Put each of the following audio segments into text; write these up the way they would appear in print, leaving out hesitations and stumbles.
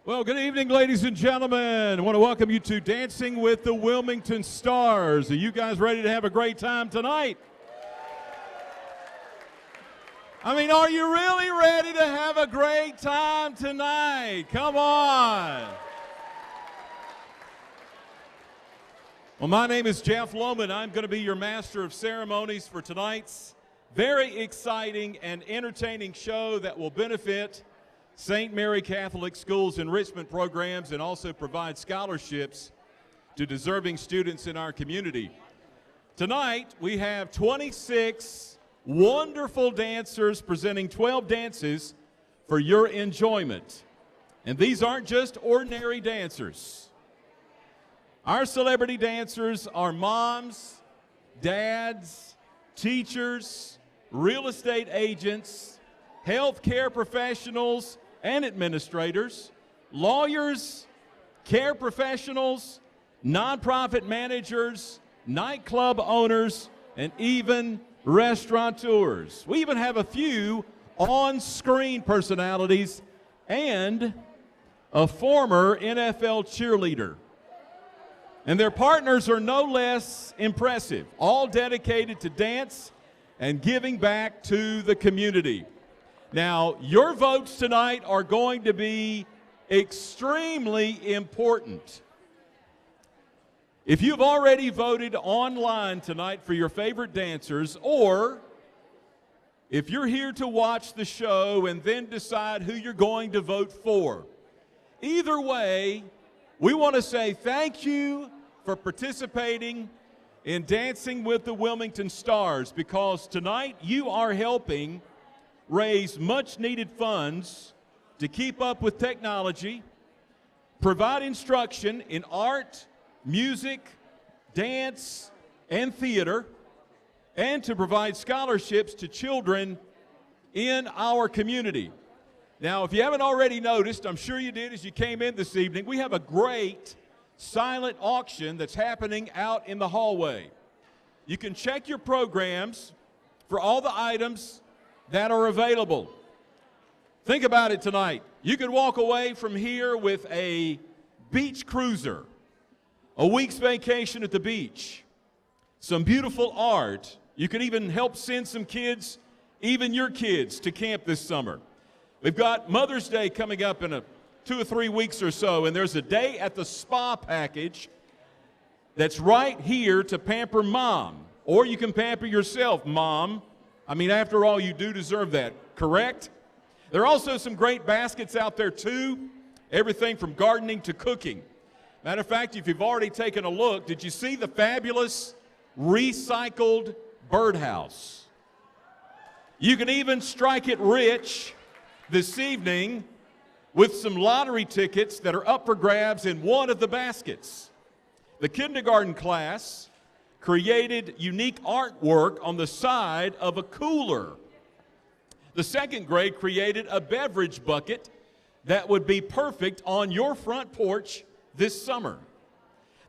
Well, good evening, ladies and gentlemen. I want to welcome you to Dancing with the Wilmington Stars. Are you guys ready to have a great time tonight? I mean, are you really ready to have a great time tonight? Come on. Well, my name is Jeff Lohman. I'm going to be your master of ceremonies for tonight's very exciting and entertaining show that will benefit St. Mary Catholic Schools enrichment programs and also provide scholarships to deserving students in our community. Tonight, we have 26 wonderful dancers presenting 12 dances for your enjoyment. And these aren't just ordinary dancers. Our celebrity dancers are moms, dads, teachers, real estate agents, healthcare professionals and administrators, lawyers, care professionals, nonprofit managers, nightclub owners, and even restaurateurs. We even have a few on-screen personalities and a former NFL cheerleader. And their partners are no less impressive, all dedicated to dance and giving back to the community. Now, your votes tonight are going to be extremely important. If you've already voted online tonight for your favorite dancers, or if you're here to watch the show and then decide who you're going to vote for, either way, we want to say thank you for participating in Dancing with the Wilmington Stars, because tonight you are helping raise much-needed funds to keep up with technology, provide instruction in art, music, dance, and theater, and to provide scholarships to children in our community. Now, if you haven't already noticed, I'm sure you did as you came in this evening, we have a great silent auction that's happening out in the hallway. You can check your programs for all the items that are available. Think about it tonight. You could walk away from here with a beach cruiser, a week's vacation at the beach, some beautiful art. You can even help send some kids, even your kids, to camp this summer. We've got Mother's Day coming up in 2 or 3 weeks or so, and there's a day at the spa package that's right here to pamper Mom. Or you can pamper yourself, Mom. I mean, after all, you do deserve that, correct? There are also some great baskets out there, too, everything from gardening to cooking. Matter of fact, if you've already taken a look, did you see the fabulous recycled birdhouse? You can even strike it rich this evening with some lottery tickets that are up for grabs in one of the baskets. The kindergarten class created unique artwork on the side of a cooler. The second grade created a beverage bucket that would be perfect on your front porch this summer.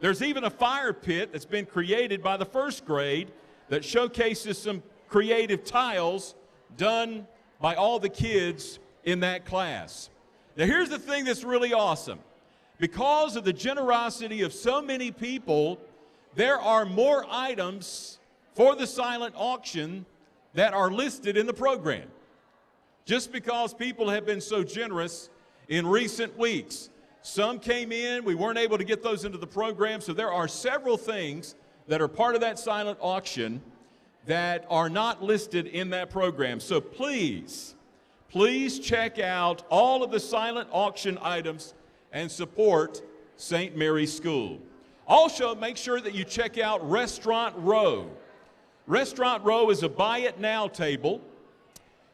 There's even a fire pit that's been created by the first grade that showcases some creative tiles done by all the kids in that class. Now, here's the thing that's really awesome. Because of the generosity of so many people, there are more items for the silent auction that are listed in the program, just because people have been so generous in recent weeks. Some came in, we weren't able to get those into the program, so there are several things that are part of that silent auction that are not listed in that program. So please check out all of the silent auction items and support St. Mary's School. Also, make sure that you check out Restaurant Row. Restaurant Row is a buy it now table.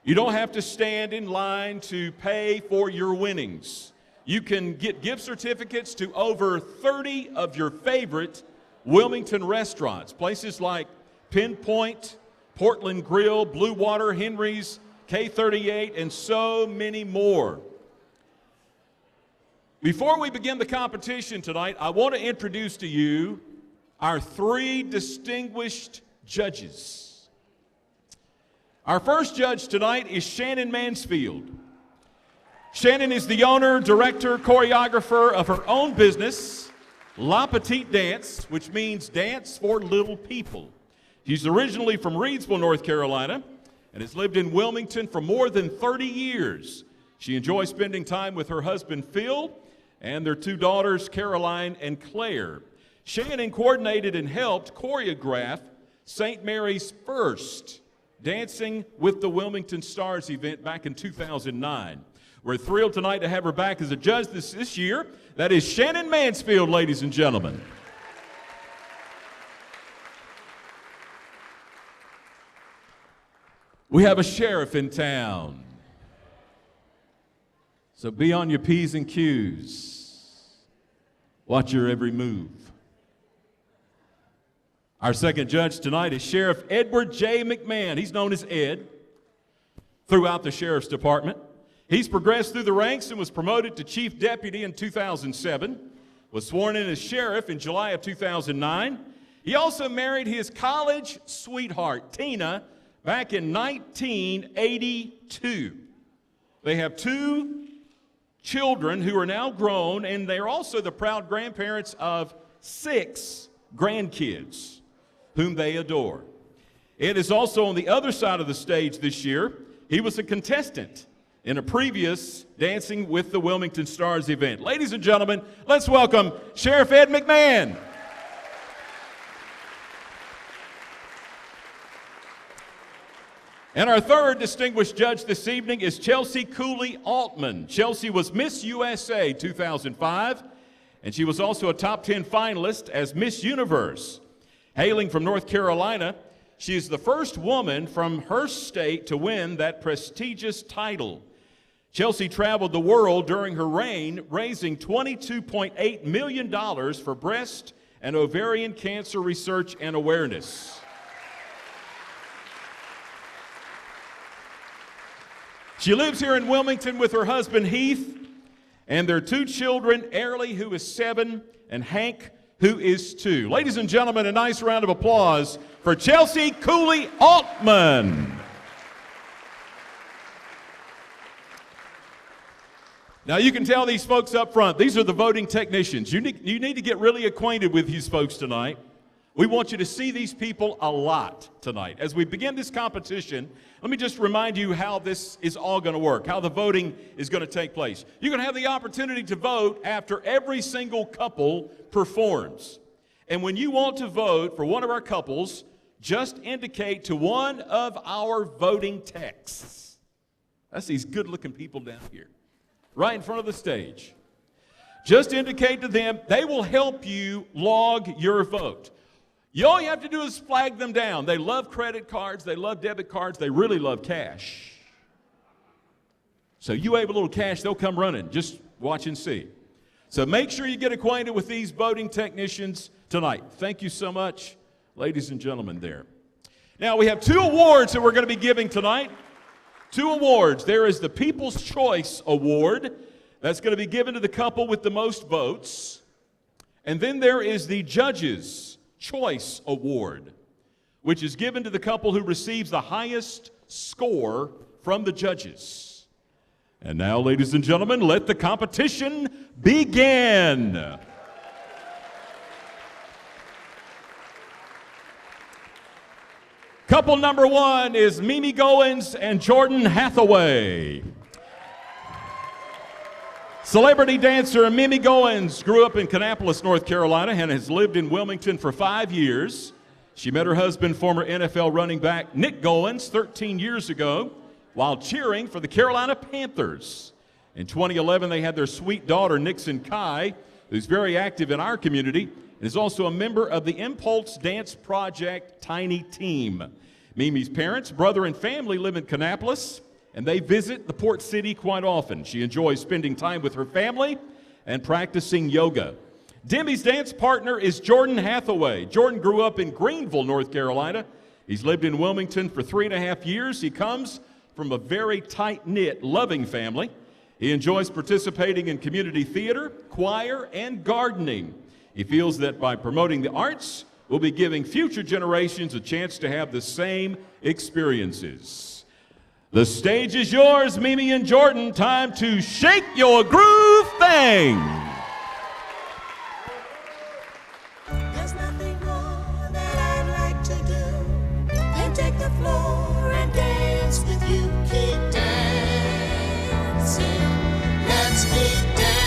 You don't have to stand in line to pay for your winnings. You can get gift certificates to over 30 of your favorite Wilmington restaurants, places like Pinpoint, Portland Grill, Blue Water, Henry's, K38, and so many more. Before we begin the competition tonight, I want to introduce to you our 3 distinguished judges. Our first judge tonight is Shannon Mansfield. Shannon is the owner, director, choreographer of her own business, La Petite Dance, which means dance for little people. She's originally from Reidsville, North Carolina, and has lived in Wilmington for more than 30 years. She enjoys spending time with her husband, Phil, and their two daughters, Caroline and Claire. Shannon coordinated and helped choreograph St. Mary's first Dancing with the Wilmington Stars event back in 2009. We're thrilled tonight to have her back as a judge this year. That is Shannon Mansfield, ladies and gentlemen. We have a sheriff in town, so be on your P's and Q's. Watch your every move. Our second judge tonight is Sheriff Edward J. McMahon. He's known as Ed throughout the Sheriff's Department. He's progressed through the ranks and was promoted to Chief Deputy in 2007, was sworn in as Sheriff in July of 2009. He also married his college sweetheart, Tina, back in 1982. They have two children who are now grown, and they're also the proud grandparents of 6 grandkids whom they adore. Ed is also on the other side of the stage this year. He was a contestant in a previous Dancing with the Wilmington Stars event. Ladies and gentlemen, let's welcome Sheriff Ed McMahon. And our third distinguished judge this evening is Chelsea Cooley Altman. Chelsea was Miss USA 2005, and she was also a top 10 finalist as Miss Universe. Hailing from North Carolina, she is the first woman from her state to win that prestigious title. Chelsea traveled the world during her reign, raising $22.8 million for breast and ovarian cancer research and awareness. She lives here in Wilmington with her husband, Heath, and their 2 children, Airlie, who is 7, and Hank, who is 2. Ladies and gentlemen, a nice round of applause for Chelsea Cooley Altman. Now, you can tell these folks up front, these are the voting technicians. You need to get really acquainted with these folks tonight. We want you to see these people a lot tonight. As we begin this competition, let me just remind you how this is all going to work, how the voting is going to take place. You're going to have the opportunity to vote after every single couple performs. And when you want to vote for one of our couples, just indicate to one of our voting texts. That's these good-looking people down here, right in front of the stage. Just indicate to them, they will help you log your vote. All you have to do is flag them down. They love credit cards, they love debit cards, they really love cash. So you have a little cash, they'll come running. Just watch and see. So make sure you get acquainted with these voting technicians tonight. Thank you so much, ladies and gentlemen there. Now we have 2 awards that we're going to be giving tonight. 2 awards. There is the People's Choice Award. That's going to be given to the couple with the most votes. And then there is the Judges' Choice Award, which is given to the couple who receives the highest score from the judges. And now, ladies and gentlemen, let the competition begin. Couple number 1 is Mimi Goins and Jordan Hathaway. Celebrity dancer Mimi Goins grew up in Kannapolis, North Carolina, and has lived in Wilmington for 5 years. She met her husband, former NFL running back Nick Goins, 13 years ago while cheering for the Carolina Panthers. In 2011, they had their sweet daughter, Nixon Kai, who's very active in our community and is also a member of the Impulse Dance Project Tiny Team. Mimi's parents, brother, and family live in Kannapolis, and they visit the port city quite often. She enjoys spending time with her family and practicing yoga. Demi's dance partner is Jordan Hathaway. Jordan grew up in Greenville, North Carolina. He's lived in Wilmington for 3.5 years. He comes from a very tight-knit, loving family. He enjoys participating in community theater, choir, and gardening. He feels that by promoting the arts, we'll be giving future generations a chance to have the same experiences. The stage is yours, Mimi and Jordan. Time to shake your groove thing. There's nothing more that I'd like to do than take the floor and dance with you. Keep dancing. Let's keep dancing.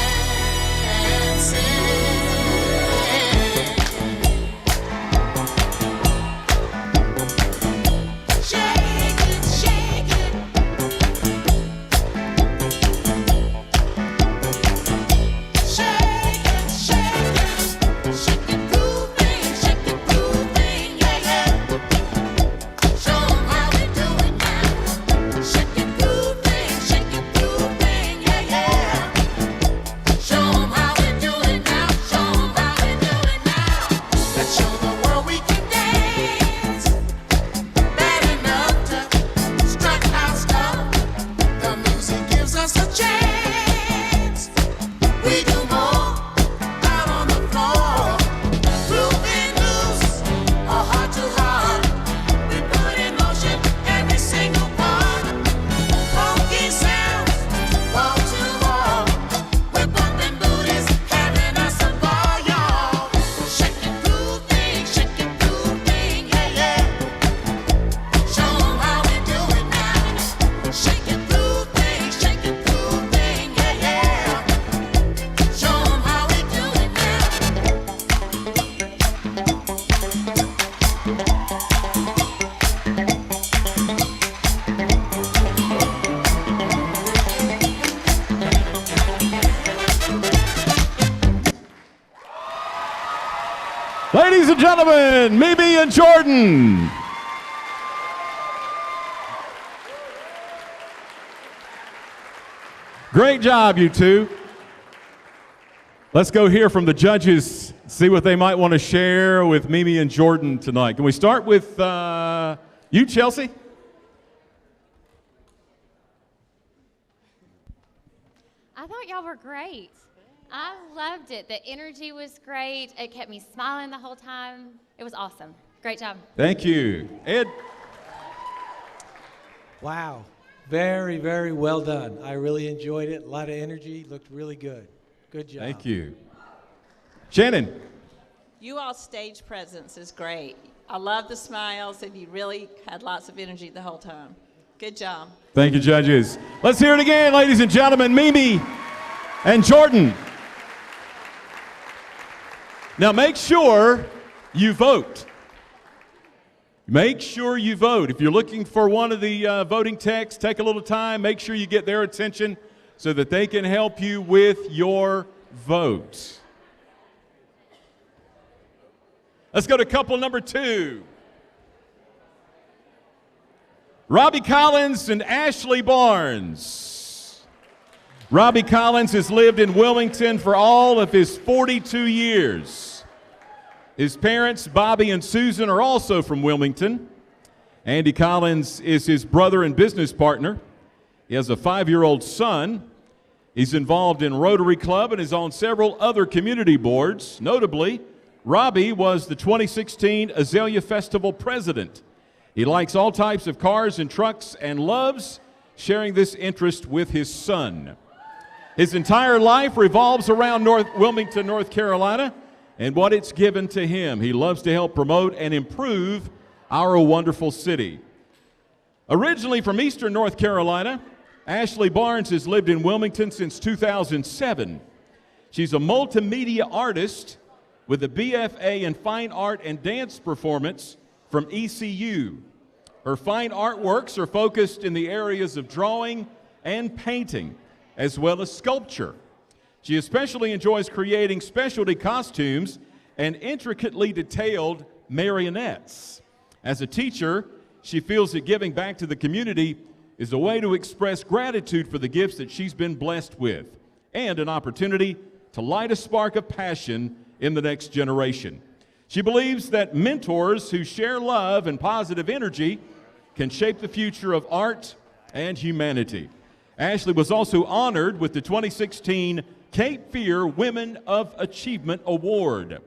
Ladies and gentlemen, Mimi and Jordan. Great job, you two. Let's go hear from the judges, see what they might want to share with Mimi and Jordan tonight. Can we start with you, Chelsea? I thought y'all were great. I loved it. The energy was great. It kept me smiling the whole time. It was awesome. Great job. Thank you. Ed? Wow. Very, very well done. I really enjoyed it. A lot of energy. Looked really good. Good job. Thank you. Shannon? You all's stage presence is great. I love the smiles, and you really had lots of energy the whole time. Good job. Thank you, judges. Let's hear it again, ladies and gentlemen. Mimi and Jordan. Now make sure you vote. Make sure you vote. If you're looking for one of the voting texts, take a little time. Make sure you get their attention so that they can help you with your vote. Let's go to couple number 2. Robbie Collins and Ashley Barnes. Robbie Collins has lived in Wilmington for all of his 42 years. His parents, Bobby and Susan, are also from Wilmington. Andy Collins is his brother and business partner. He has a 5-year-old son. He's involved in Rotary Club and is on several other community boards. Notably, Robbie was the 2016 Azalea Festival president. He likes all types of cars and trucks and loves sharing this interest with his son. His entire life revolves around Wilmington, North Carolina, and what it's given to him. He loves to help promote and improve our wonderful city. Originally from Eastern North Carolina, Ashley Barnes has lived in Wilmington since 2007. She's a multimedia artist with a BFA in Fine Art and Dance Performance from ECU. Her fine artworks are focused in the areas of drawing and painting, as well as sculpture. She especially enjoys creating specialty costumes and intricately detailed marionettes. As a teacher, she feels that giving back to the community is a way to express gratitude for the gifts that she's been blessed with, and an opportunity to light a spark of passion in the next generation. She believes that mentors who share love and positive energy can shape the future of art and humanity. Ashley was also honored with the 2016 Cape Fear Women of Achievement Award.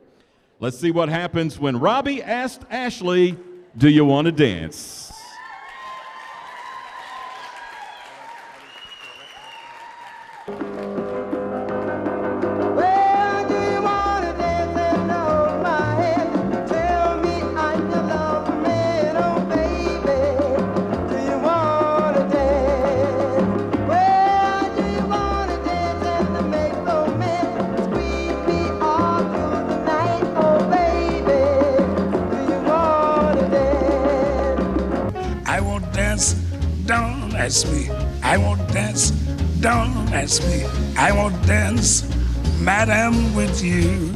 Let's see what happens when Robbie asked Ashley, "Do you want to dance?" ask me, I won't dance. Don't ask me, I won't dance, madam, with you.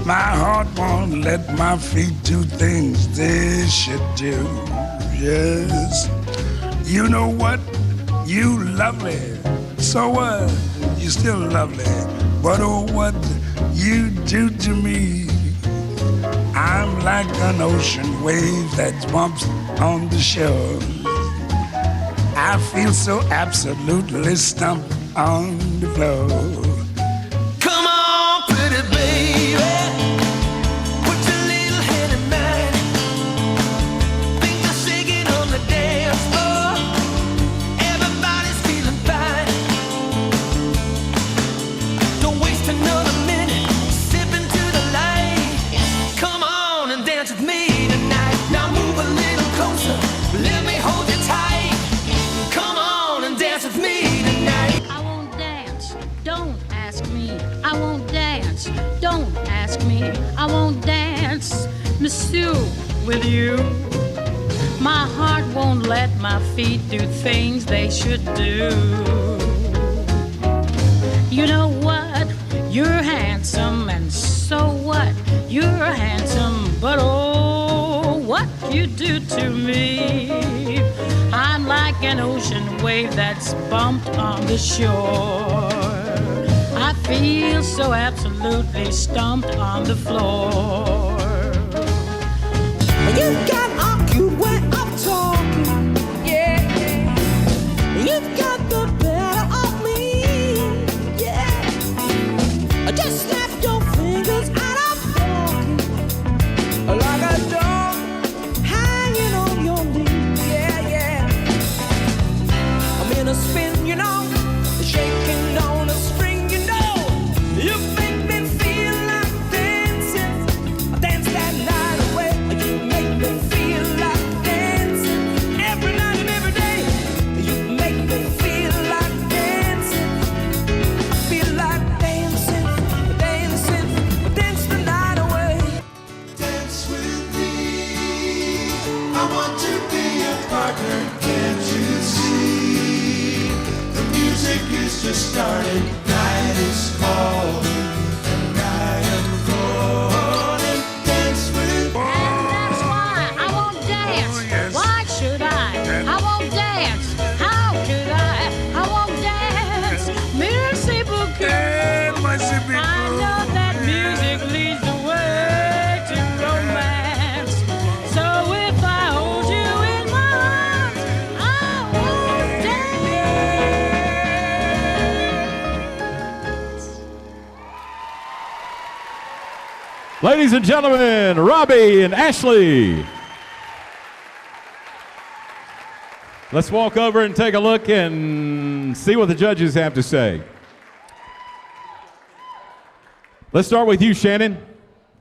My heart won't let my feet do things they should do. Yes, you know what? You lovely. So what? You still lovely. But oh, what you do to me? I'm like an ocean wave that bumps on the shore. I feel so absolutely stumped on the floor. Come on, pretty baby, put your little hand in mine. Things are shaking on the dance floor. Everybody's feeling fine. Don't waste another minute, step into the light. Come on and dance with me tonight. Now move a little closer, let me hold you tight. Come on and dance with me tonight. I won't dance, don't ask me. I won't dance, don't ask me. I won't dance, Monsieur, with you. My heart won't let my feet do things they should do. You know what? You're handsome, and so what? You're handsome, but oh, what you do to me. I'm like an ocean wave that's bumped on the shore. I feel so absolutely stumped on the floor. You got all cute way of talking, yeah. You've got the better of me, yeah. Just snap your fingers and I'm walking like a dog hanging on your knee, yeah. I'm in a spin, you know, shaking on a string, you know. You make me feel like dancing. I dance that night away. You make me feel like dancing every night and every day. You make me feel like dancing. I feel like dancing, dancing, dance the night away. Dance with me. I want to be a partner. Can't you see? The music is just starting. Night is calling, and I am calling. Dance with me. And that's why I won't dance. Why should I? I won't dance. How could I? I won't dance. Merci beaucoup. I know that music leads the way to romance. So if I hold you in my arms, I won't dance. Ladies and gentlemen, Robbie and Ashley. Let's walk over and take a look and see what the judges have to say. Let's start with you, Shannon.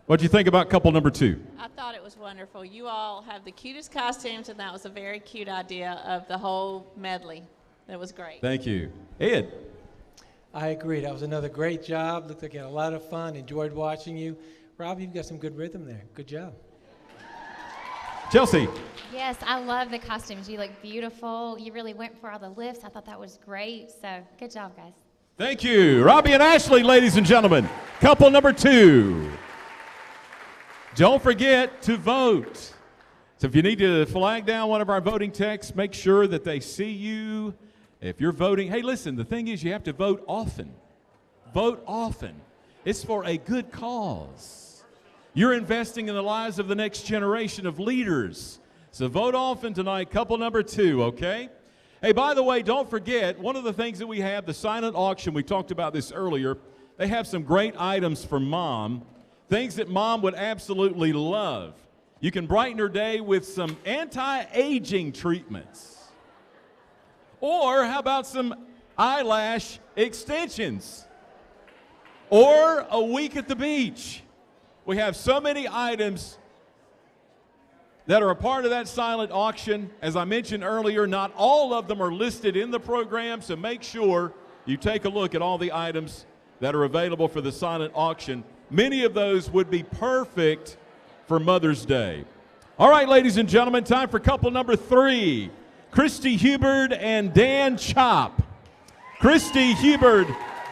What do you think about couple number 2? I thought it was wonderful. You all have the cutest costumes, and that was a very cute idea of the whole medley. That was great. Thank you. Ed. I agree. That was another great job. Looked like you had a lot of fun. Enjoyed watching you. Rob, you've got some good rhythm there. Good job. Chelsea. Yes, I love the costumes. You look beautiful. You really went for all the lifts. I thought that was great. So good job, guys. Thank you. Robbie and Ashley, ladies and gentlemen. Couple number 2. Don't forget to vote. So if you need to flag down one of our voting techs, make sure that they see you. If you're voting, hey, listen, the thing is you have to vote often. Vote often. It's for a good cause. You're investing in the lives of the next generation of leaders. So vote often tonight, couple number 2, okay? Hey, by the way, don't forget, one of the things that we have, the silent auction, we talked about this earlier, they have some great items for Mom, things that Mom would absolutely love. You can brighten her day with some anti-aging treatments. Or how about some eyelash extensions? Or a week at the beach. We have so many items that are a part of that silent auction. As I mentioned earlier, not all of them are listed in the program, so make sure you take a look at all the items that are available for the silent auction. Many of those would be perfect for Mother's Day. All right, ladies and gentlemen, time for couple number 3. Christy Hubert and Dan Chop. Christy Hubert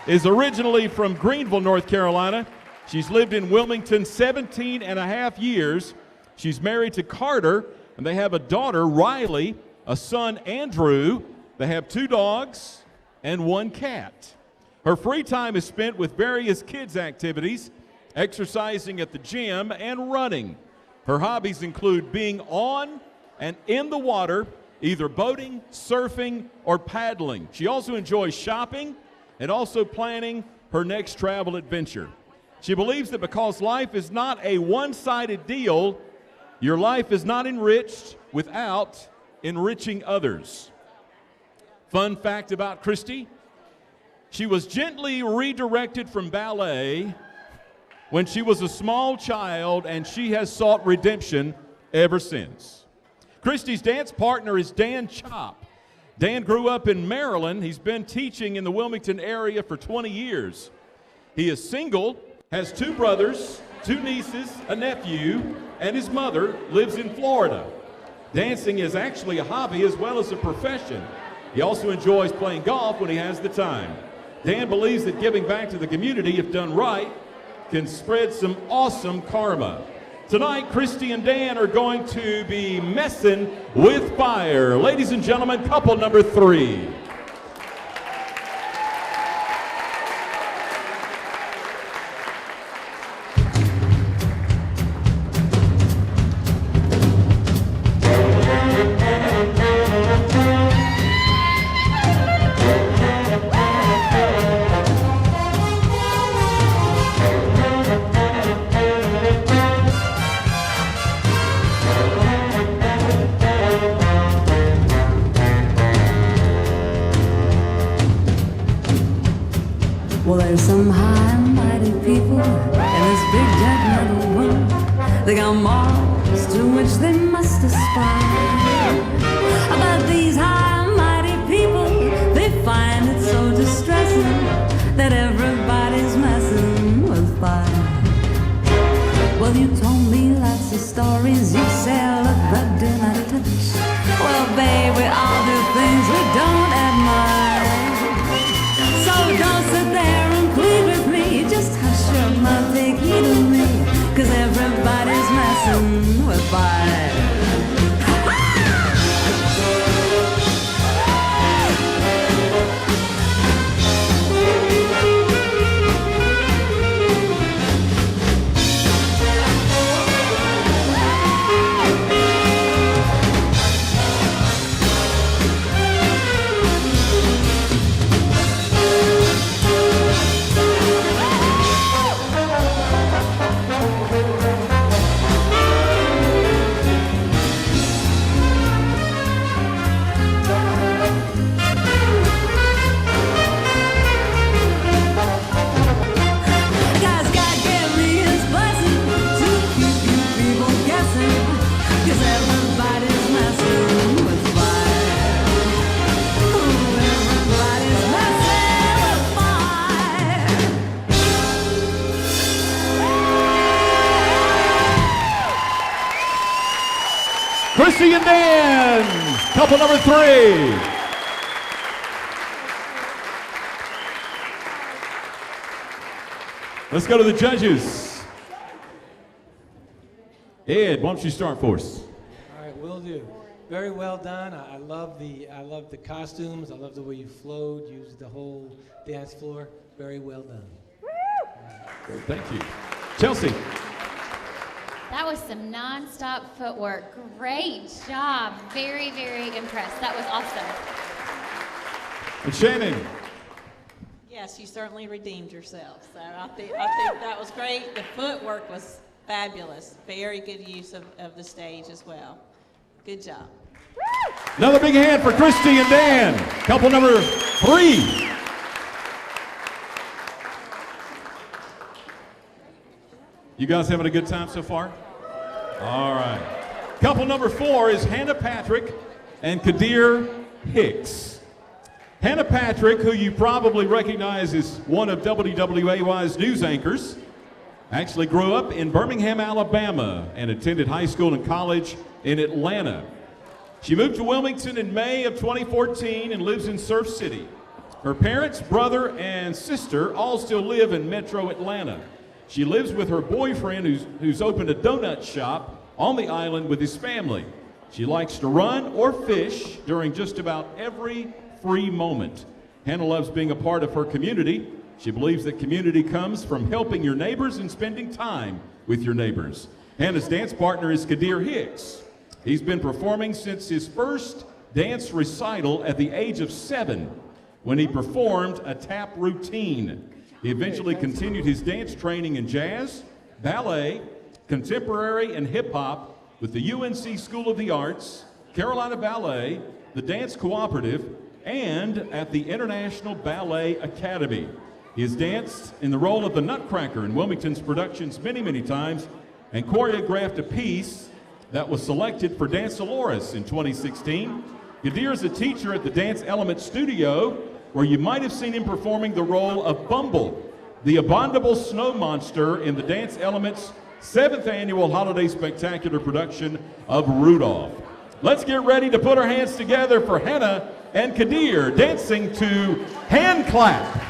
is originally from Greenville, North Carolina. She's lived in Wilmington 17 and a half years. She's married to Carter, and they have a daughter, Riley, a son, Andrew. They have 2 dogs and 1 cat. Her free time is spent with various kids' activities, exercising at the gym, and running. Her hobbies include being on and in the water, either boating, surfing, or paddling. She also enjoys shopping and also planning her next travel adventure. She believes that because life is not a one-sided deal, your life is not enriched without enriching others. Fun fact about Christy: she was gently redirected from ballet when she was a small child, and she has sought redemption ever since. Christy's dance partner is Dan Chop. Dan grew up in Maryland. He's been teaching in the Wilmington area for 20 years. He is single, has 2 brothers, 2 nieces, a nephew, and his mother lives in Florida. Dancing is actually a hobby as well as a profession. He also enjoys playing golf when he has the time. Dan believes that giving back to the community, if done right, can spread some awesome karma. Tonight, Christy and Dan are going to be messing with fire. Ladies and gentlemen, couple number 3. Well, there's some high and mighty people in this big judgmental world. They got marks to which they must aspire. But these high and mighty people, they find it so distressing that everybody's messing with fire. Well, you told me lots of stories you sell but do not touch. Well, babe, we all do things we don't admire. So don't sit there and plead with me. Just hush your mouth, take heed of me, 'cause everybody's messing with fire. Christy and Dan, couple number 3. Let's go to the judges. Ed, why don't you start for us? All right, will do. Very well done. I love the costumes. I love the way you flowed, used the whole dance floor. Very well done. Great, thank you. Chelsea. That was some non-stop footwork. Great job. Very, very impressed. That was awesome. And Shannon. Yes, you certainly redeemed yourself. So I think that was great. The footwork was fabulous. Very good use of the stage as well. Good job. Another big hand for Christy and Dan. Couple number 3. You guys having a good time so far? All right. Couple number 4 is Hannah Patrick and Kadir Hicks. Hannah Patrick, who you probably recognize as one of WWAY's news anchors, actually grew up in Birmingham, Alabama, and attended high school and college in Atlanta. She moved to Wilmington in May of 2014 and lives in Surf City. Her parents, brother, and sister all still live in Metro Atlanta. She lives with her boyfriend who's opened a donut shop on the island with his family. She likes to run or fish during just about every free moment. Hannah loves being a part of her community. She believes that community comes from helping your neighbors and spending time with your neighbors. Hannah's dance partner is Kadir Hicks. He's been performing since his first dance recital at the age of 7, when he performed a tap routine. He eventually continued his dance training in jazz, ballet, contemporary, and hip-hop with the UNC School of the Arts, Carolina Ballet, the Dance Cooperative, and at the International Ballet Academy. He has danced in the role of the Nutcracker in Wilmington's productions many, many times and choreographed a piece that was selected for Dance Dolores in 2016. Kadir is a teacher at the Dance Element Studio, where you might have seen him performing the role of Bumble, the abominable snow monster in the Dance Element's 7th annual holiday spectacular production of Rudolph. Let's get ready to put our hands together for Hannah and Kadir dancing to Hand Clap.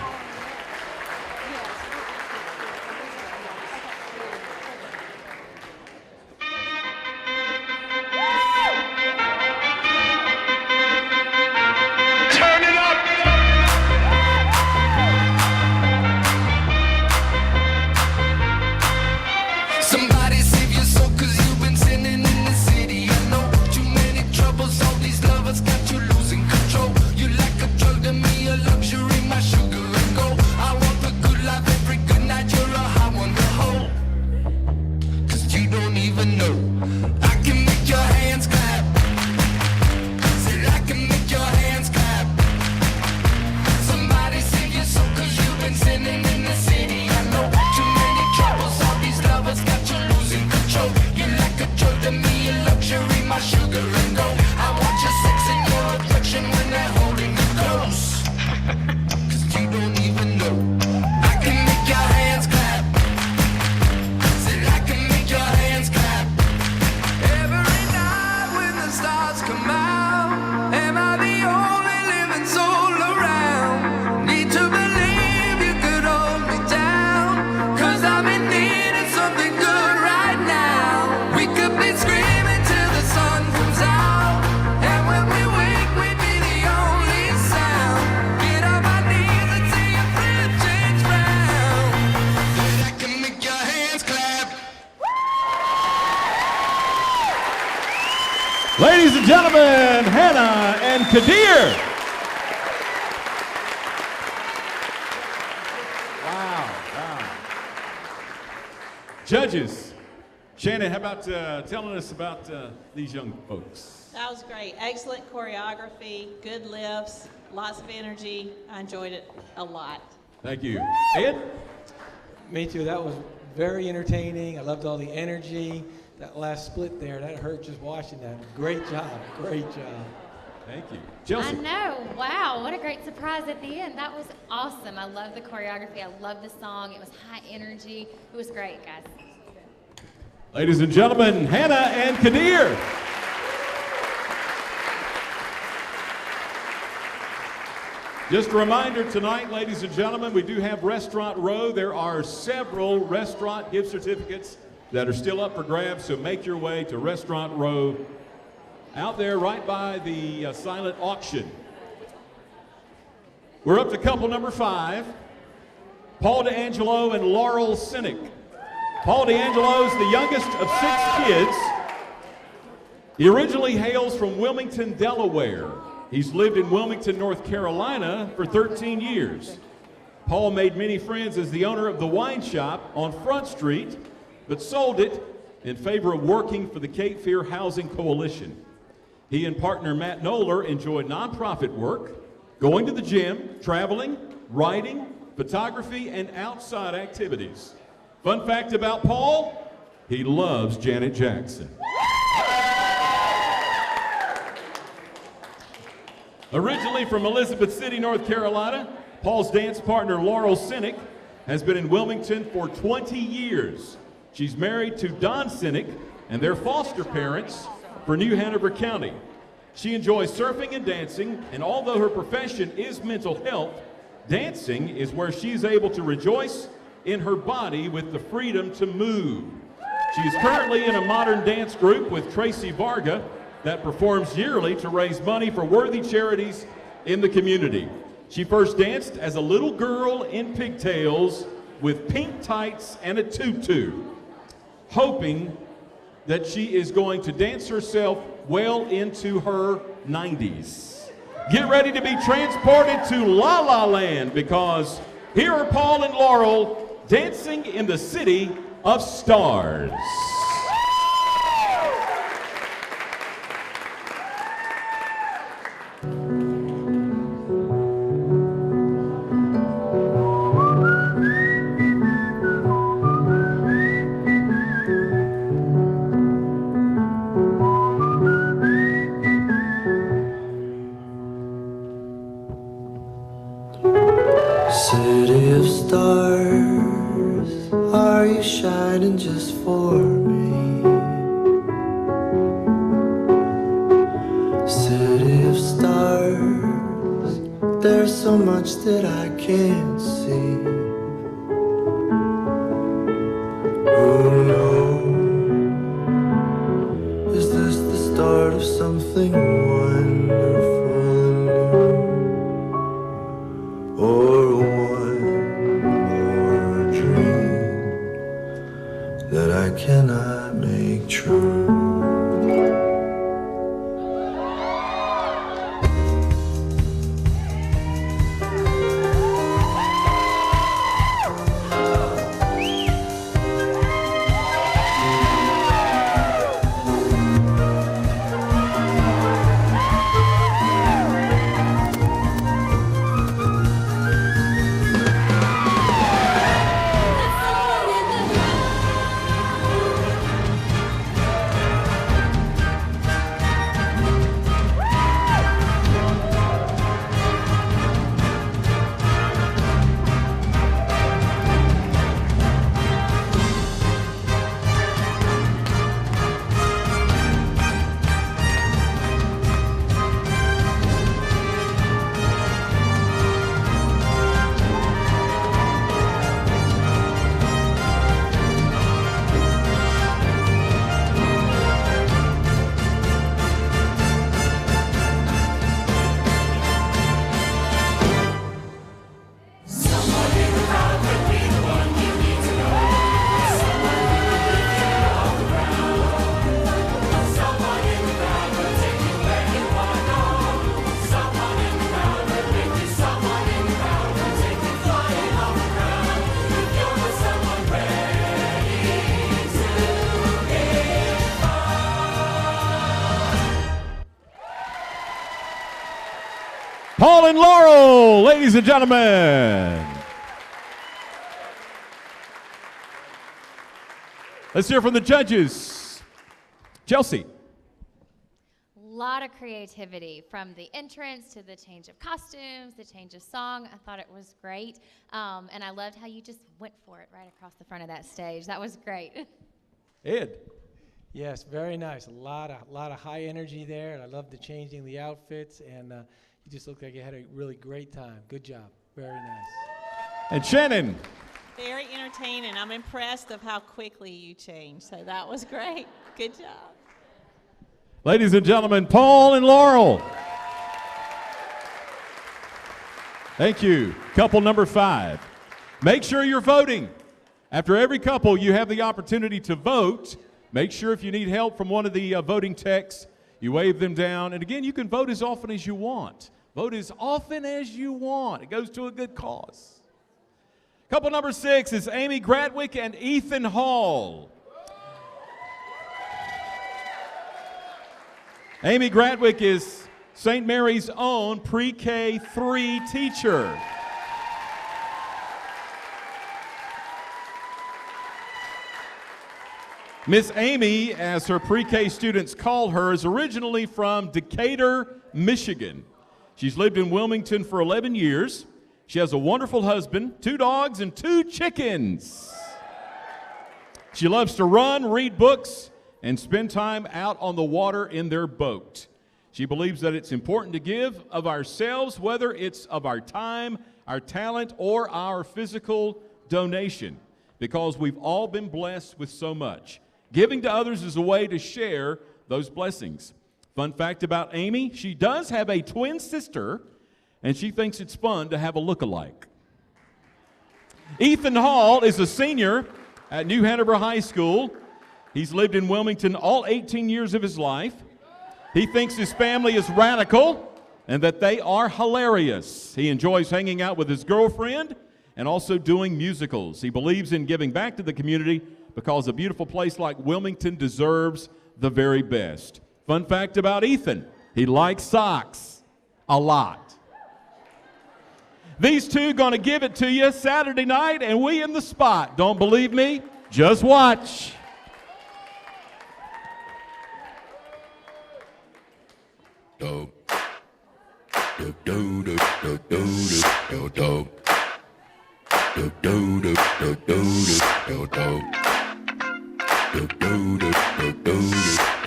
Ladies and gentlemen, Hannah and Kadir. Wow. Judges, Shannon, how about telling us about these young folks? That was great. Excellent choreography, good lifts, lots of energy. I enjoyed it a lot. Thank you. Ed? Me too. That was very entertaining. I loved all the energy. That last split there, that hurt just watching that. Great job. Thank you. Chelsea? I know. Wow, what a great surprise at the end. That was awesome. I love the choreography. I love the song. It was high energy. It was great, guys. Ladies and gentlemen, Hannah and Kadir. Just a reminder tonight, ladies and gentlemen, we do have Restaurant Row. There are several restaurant gift certificates that are still up for grabs, so make your way to Restaurant Row out there right by the silent auction. We're up to couple number 5, Paul D'Angelo and Laurel Sinek. Paul D'Angelo is the youngest of 6 kids. He originally hails from Wilmington, Delaware. He's lived in Wilmington, North Carolina for 13 years. Paul made many friends as the owner of the wine shop on Front Street, but sold it in favor of working for the Cape Fear Housing Coalition. He and partner Matt Noller enjoy nonprofit work, going to the gym, traveling, writing, photography, and outside activities. Fun fact about Paul, he loves Janet Jackson. Originally from Elizabeth City, North Carolina, Paul's dance partner Laurel Sinek has been in Wilmington for 20 years. She's married to Don Sinek and their foster parents for New Hanover County. She enjoys surfing and dancing, and although her profession is mental health, dancing is where she's able to rejoice in her body with the freedom to move. She is currently in a modern dance group with Tracy Varga that performs yearly to raise money for worthy charities in the community. She first danced as a little girl in pigtails with pink tights and a tutu, hoping that she is going to dance herself well into her 90s. Get ready to be transported to La La Land, because here are Paul and Laurel dancing in the City of Stars. City of stars, are you shining just for me? City of stars, there's so much that I can't see. Who knows? Is this the start of something wonderful and new? Or that I cannot make true. Paul and Laurel, ladies and gentlemen. Let's hear from the judges. Chelsea. A lot of creativity, from the entrance to the change of costumes, the change of song. I thought it was great. And I loved how you just went for it right across the front of that stage. That was great. Ed. Yes, very nice. A lot of high energy there. And I love the changing the outfits, and you just looked like you had a really great time. Good job. Very nice. And Shannon. Very entertaining. I'm impressed of how quickly you changed. So that was great. Good job. Ladies and gentlemen, Paul and Laurel. Thank you. Couple number 5. Make sure you're voting. After every couple, you have the opportunity to vote. Make sure if you need help from one of the voting techs, you wave them down. And again, you can vote as often as you want. Vote as often as you want. It goes to a good cause. Couple number 6 is Amy Gradwick and Ethan Hall. Amy Gradwick is St. Mary's own pre-K 3 teacher. Miss Amy, as her pre-K students call her, is originally from Decatur, Michigan. She's lived in Wilmington for 11 years. She has a wonderful husband, 2 dogs, and 2 chickens. She loves to run, read books, and spend time out on the water in their boat. She believes that it's important to give of ourselves, whether it's of our time, our talent, or our physical donation, because we've all been blessed with so much. Giving to others is a way to share those blessings. Fun fact about Amy, she does have a twin sister, and she thinks it's fun to have a look-alike. Ethan Hall is a senior at New Hanover High School. He's lived in Wilmington all 18 years of his life. He thinks his family is radical and that they are hilarious. He enjoys hanging out with his girlfriend and also doing musicals. He believes in giving back to the community because a beautiful place like Wilmington deserves the very best. Fun fact about Ethan, he likes socks a lot. These two going to give it to you Saturday night, and we in the spot. Don't believe me? Just watch. Do do do do do do do do do do do do do do do do do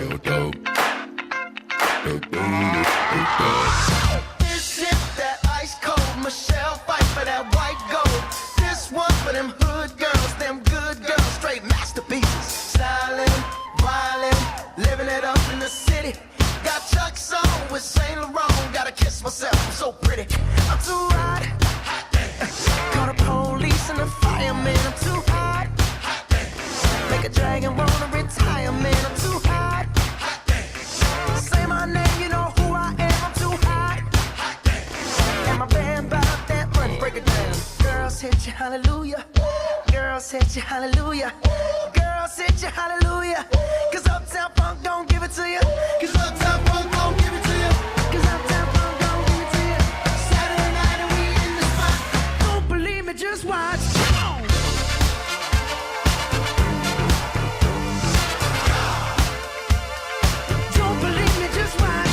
do do. This hit that ice cold Michelle fight for that white gold. This one for them hood girls, them good girls, straight masterpieces. Stylin', wildin', living it up in the city. Got Chuck's on with Saint Laurent. Gotta kiss myself, I'm so pretty. I'm too hot. Call the police and the fireman. I'm too hot. Make a dragon wanna retire, man. I'm too hot. Say my name, you know who I am. I'm too hot. And my band bought that money. Break it down. Girls hit you, hallelujah. Girls hit you, hallelujah. Girls hit you, hallelujah. Cause Uptown Funk don't give it to you. Cause Uptown Funk don't give it to you. Cause Uptown Funk don't give it to you. Saturday night and we in the spot. Don't believe me, just watch. Don't believe me, just watch.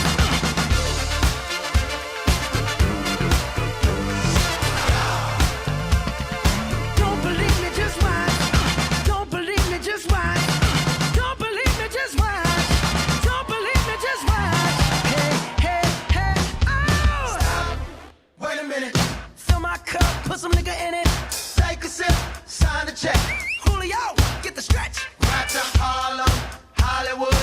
Don't believe me, just watch. Don't believe me, just watch. Don't believe me, just watch. Don't believe me, just watch. Hey, hey, hey, oh! Stop. Wait a minute. Fill my cup, put some nigga in it. Take a sip, sign the check. Julio, get the stretch. Right to Harlem, Hollywood,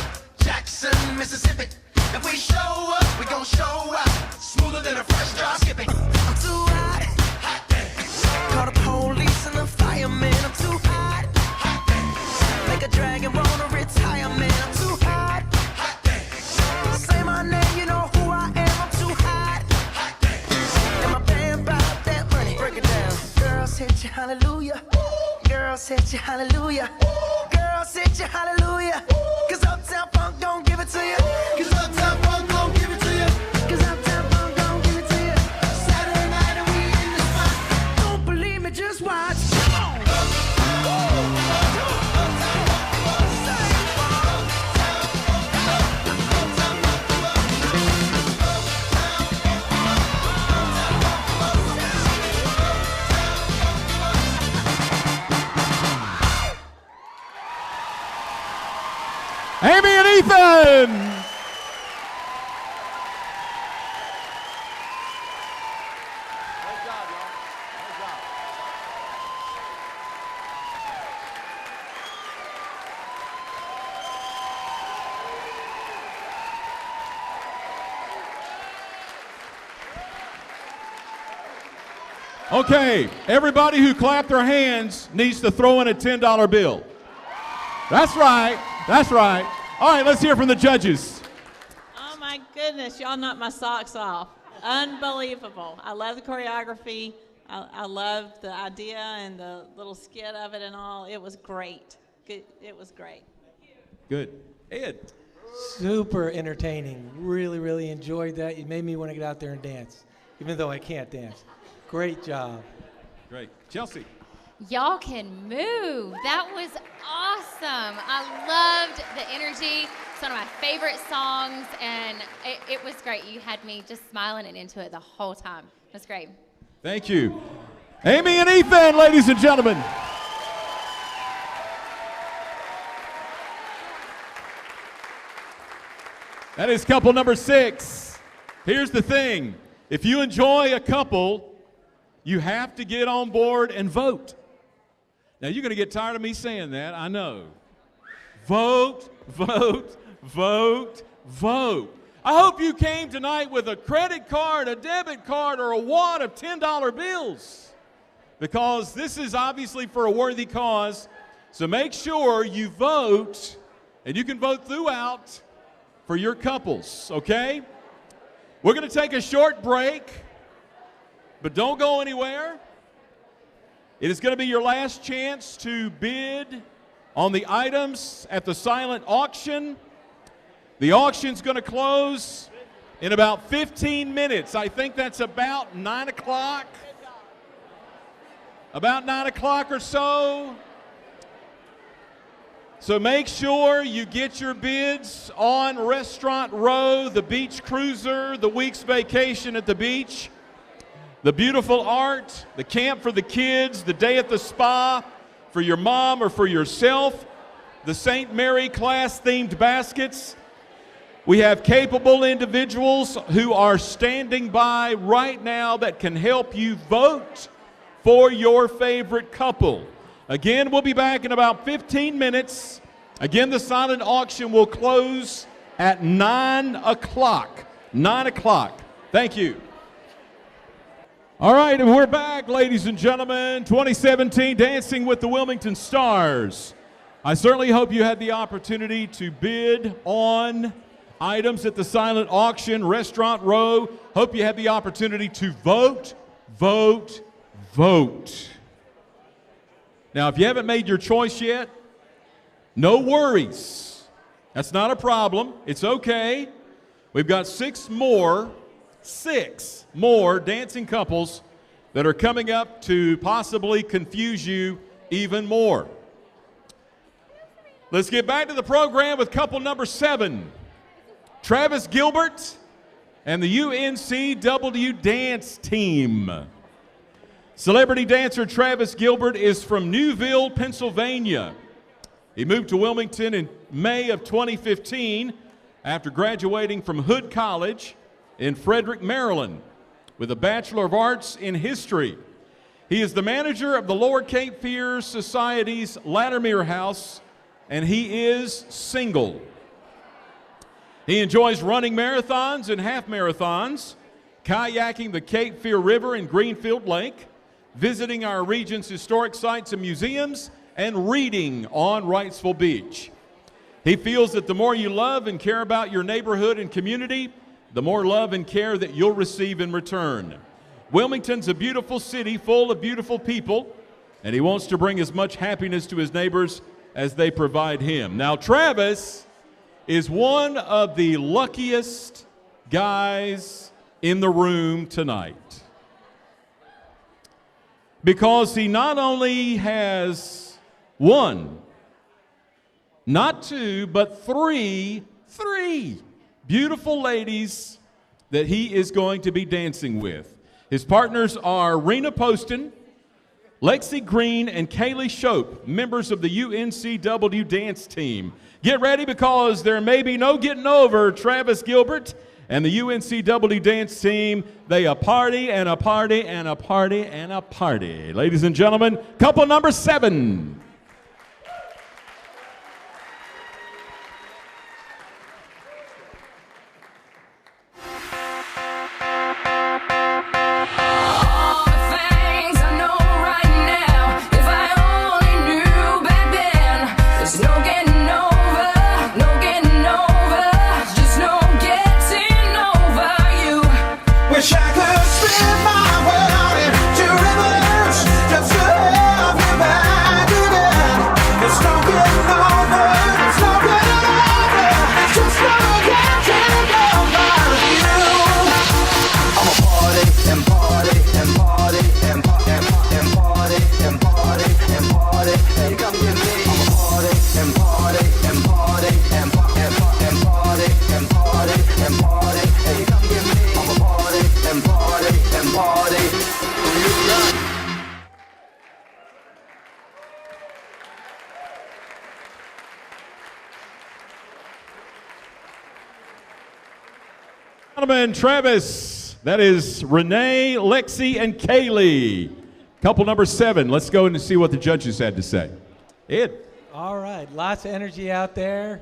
Jackson, Mississippi. If we show up, we gon' show out. Smoother than a fresh drop skipping. I'm too hot. Call the police and the fireman. I'm too hot. Make a dragon wanna retire, man. I'm too hot. Say my name, you know who I am. I'm too hot. And my band bought that money. Break it down. Girls hit you, hallelujah. Girls hit you, hallelujah. Girls hit you, hallelujah. Cause Uptown Funk don't give it to you. Cause Uptown Funk don't give it to you. Cause Uptown Funk don't give it to you. Saturday night and we in the spot. Don't believe me, just watch. Amy and Ethan! Okay, everybody who clapped their hands needs to throw in a $10 bill. That's right, that's right. All right, let's hear from the judges. Oh my goodness, y'all knocked my socks off. Unbelievable. I love the choreography. I love the idea and the little skit of it and all. It was great. Good. It was great. Good. Ed. Super entertaining. Really, really enjoyed that. You made me want to get out there and dance, even though I can't dance. Great job. Great. Chelsea. Y'all can move. That was awesome. I loved the energy. It's one of my favorite songs, and it was great. You had me just smiling and into it the whole time. It was great. Thank you. Amy and Ethan, ladies and gentlemen. That is couple number 6. Here's the thing. If you enjoy a couple, you have to get on board and vote. Now, you're going to get tired of me saying that, I know. Vote, vote, vote, vote. I hope you came tonight with a credit card, a debit card, or a wad of $10 bills, because this is obviously for a worthy cause. So make sure you vote, and you can vote throughout for your couples, okay? We're going to take a short break, but don't go anywhere. It is going to be your last chance to bid on the items at the silent auction. The auction's going to close in about 15 minutes. I think that's about 9 o'clock. About 9 o'clock or so. So make sure you get your bids on Restaurant Row, the beach cruiser, the week's vacation at the beach, the beautiful art, the camp for the kids, the day at the spa for your mom or for yourself, the St. Mary class-themed baskets. We have capable individuals who are standing by right now that can help you vote for your favorite couple. Again, we'll be back in about 15 minutes. Again, the silent auction will close at 9 o'clock. 9 o'clock. Thank you. All right, and we're back, ladies and gentlemen. 2017 Dancing with the Wilmington Stars. I certainly hope you had the opportunity to bid on items at the silent auction, Restaurant Row. Hope you had the opportunity to vote, vote, vote. Now, if you haven't made your choice yet, no worries. That's not a problem. It's okay. We've got 6 more dancing couples that are coming up to possibly confuse you even more. Let's get back to the program with couple number 7, Travis Gilbert and the UNCW dance team. Celebrity dancer Travis Gilbert is from Newville, Pennsylvania. He moved to Wilmington in May of 2015 after graduating from Hood College in Frederick, Maryland, with a Bachelor of Arts in History. He is the manager of the Lower Cape Fear Society's Lattermere House, and he is single. He enjoys running marathons and half marathons, kayaking the Cape Fear River and Greenfield Lake, visiting our region's historic sites and museums, and reading on Wrightsville Beach. He feels that the more you love and care about your neighborhood and community, the more love and care that you'll receive in return. Wilmington's a beautiful city full of beautiful people, and he wants to bring as much happiness to his neighbors as they provide him. Now, Travis is one of the luckiest guys in the room tonight, because he not only has 1, not 2, but 3 beautiful ladies that he is going to be dancing with. His partners are Rena Poston, Lexi Green, and Kaylee Shope, members of the UNCW dance team. Get ready, because there may be no getting over Travis Gilbert and the UNCW dance team. They a party and a party and a party and a party. Ladies and gentlemen, couple number 7. Wish I could spin my world into rivers just to have you back again. Gentlemen, Travis, that is Renee, Lexi, and Kaylee. Couple number 7. Let's go and see what the judges had to say. Ed. All right, lots of energy out there.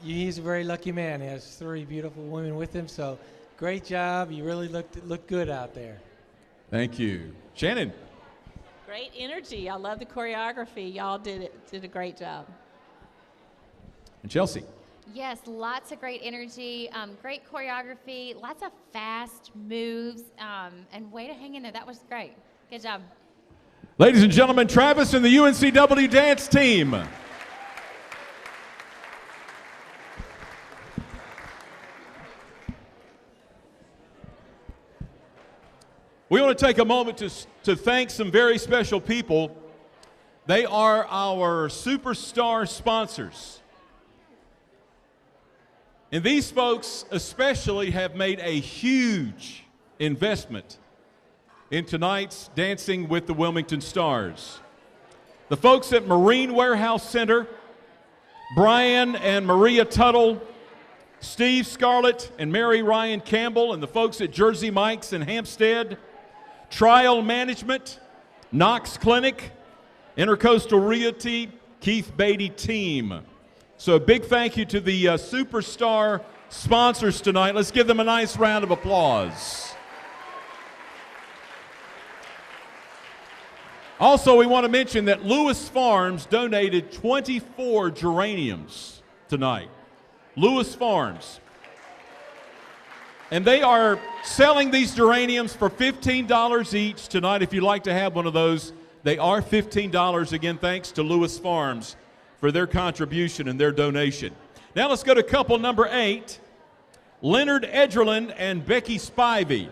He's a very lucky man. He has 3 beautiful women with him, so great job. You really looked good out there. Thank you. Shannon. Great energy. I love the choreography. Y'all did a great job. And Chelsea. Yes, lots of great energy, great choreography, lots of fast moves, and way to hang in there. That was great. Good job. Ladies and gentlemen, Travis and the UNCW dance team. We want to take a moment to thank some very special people. They are our superstar sponsors. And these folks especially have made a huge investment in tonight's Dancing with the Wilmington Stars. The folks at Marine Warehouse Center, Brian and Maria Tuttle, Steve Scarlett and Mary Ryan Campbell, and the folks at Jersey Mike's in Hampstead, Trial Management, Knox Clinic, Intercoastal Realty, Keith Beatty team. So a big thank you to the superstar sponsors tonight. Let's give them a nice round of applause. Also, we want to mention that Lewis Farms donated 24 geraniums tonight. Lewis Farms. And they are selling these geraniums for $15 each tonight. If you'd like to have one of those, they are $15. Again, thanks to Lewis Farms for their contribution and their donation. Now let's go to couple number 8, Leonard Edgerlin and Becky Spivey.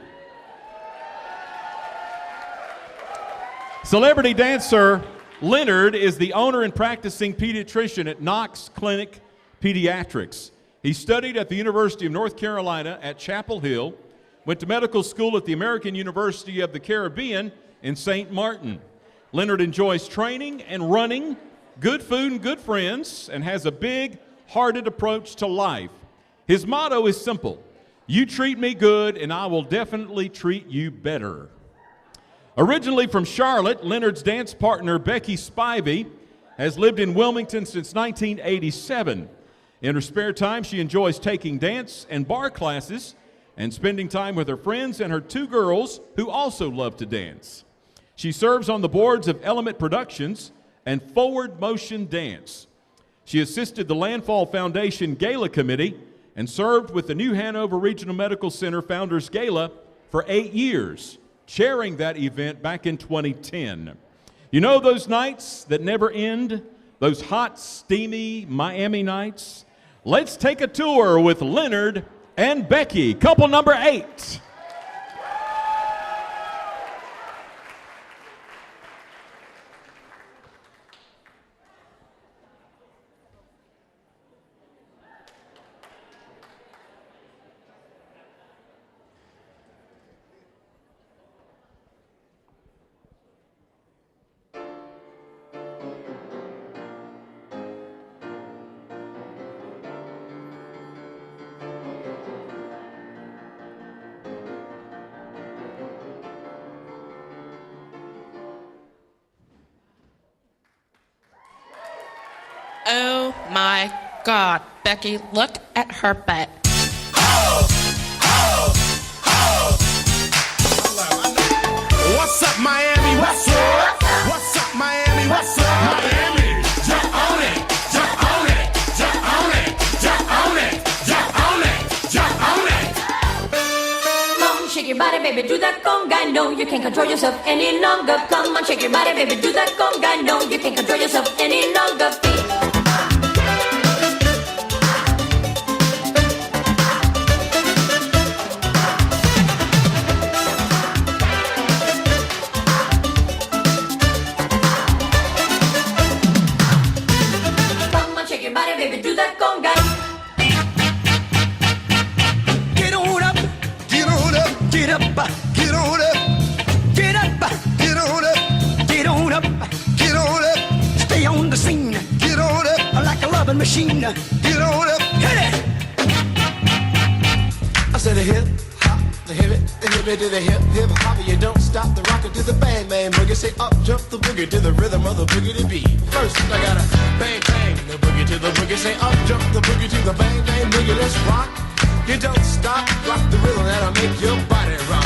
Celebrity dancer Leonard is the owner and practicing pediatrician at Knox Clinic Pediatrics. He studied at the University of North Carolina at Chapel Hill, went to medical school at the American University of the Caribbean in St. Martin. Leonard enjoys training and running, good food and good friends, and has a big-hearted approach to life. His motto is simple: you treat me good and I will definitely treat you better. Originally from Charlotte, Leonard's dance partner Becky Spivey has lived in Wilmington since 1987. In her spare time, she enjoys taking dance and bar classes and spending time with her friends and her 2 girls who also love to dance. She serves on the boards of Element Productions and Forward Motion Dance. She assisted the Landfall Foundation Gala Committee and served with the New Hanover Regional Medical Center Founders Gala for 8 years, chairing that event back in 2010. You know those nights that never end? Those hot, steamy Miami nights? Let's take a tour with Leonard and Becky, couple number 8. Oh my God, Becky, look at her butt. What's up, Miami? What's up? What's up, Miami? What's up? Miami, jump on it, jump on it, jump on it, jump on it, jump on it, jump on it. Come on, shake your body, baby, do that conga. No, you can't control yourself any longer. Come on, shake your body, baby, do that conga. No, you can't control yourself any longer. Machine, get on up, hit it. said a hip hop, the hip it to the hip hip hop. You don't stop the rocker to the bang bang boogie. Say up jump the boogie to the rhythm of the boogie to beat. First I gotta bang bang the boogie to the boogie. Say up jump the boogie to the bang bang boogie. Let's rock. You don't stop, rock the rhythm that'll make your body rock.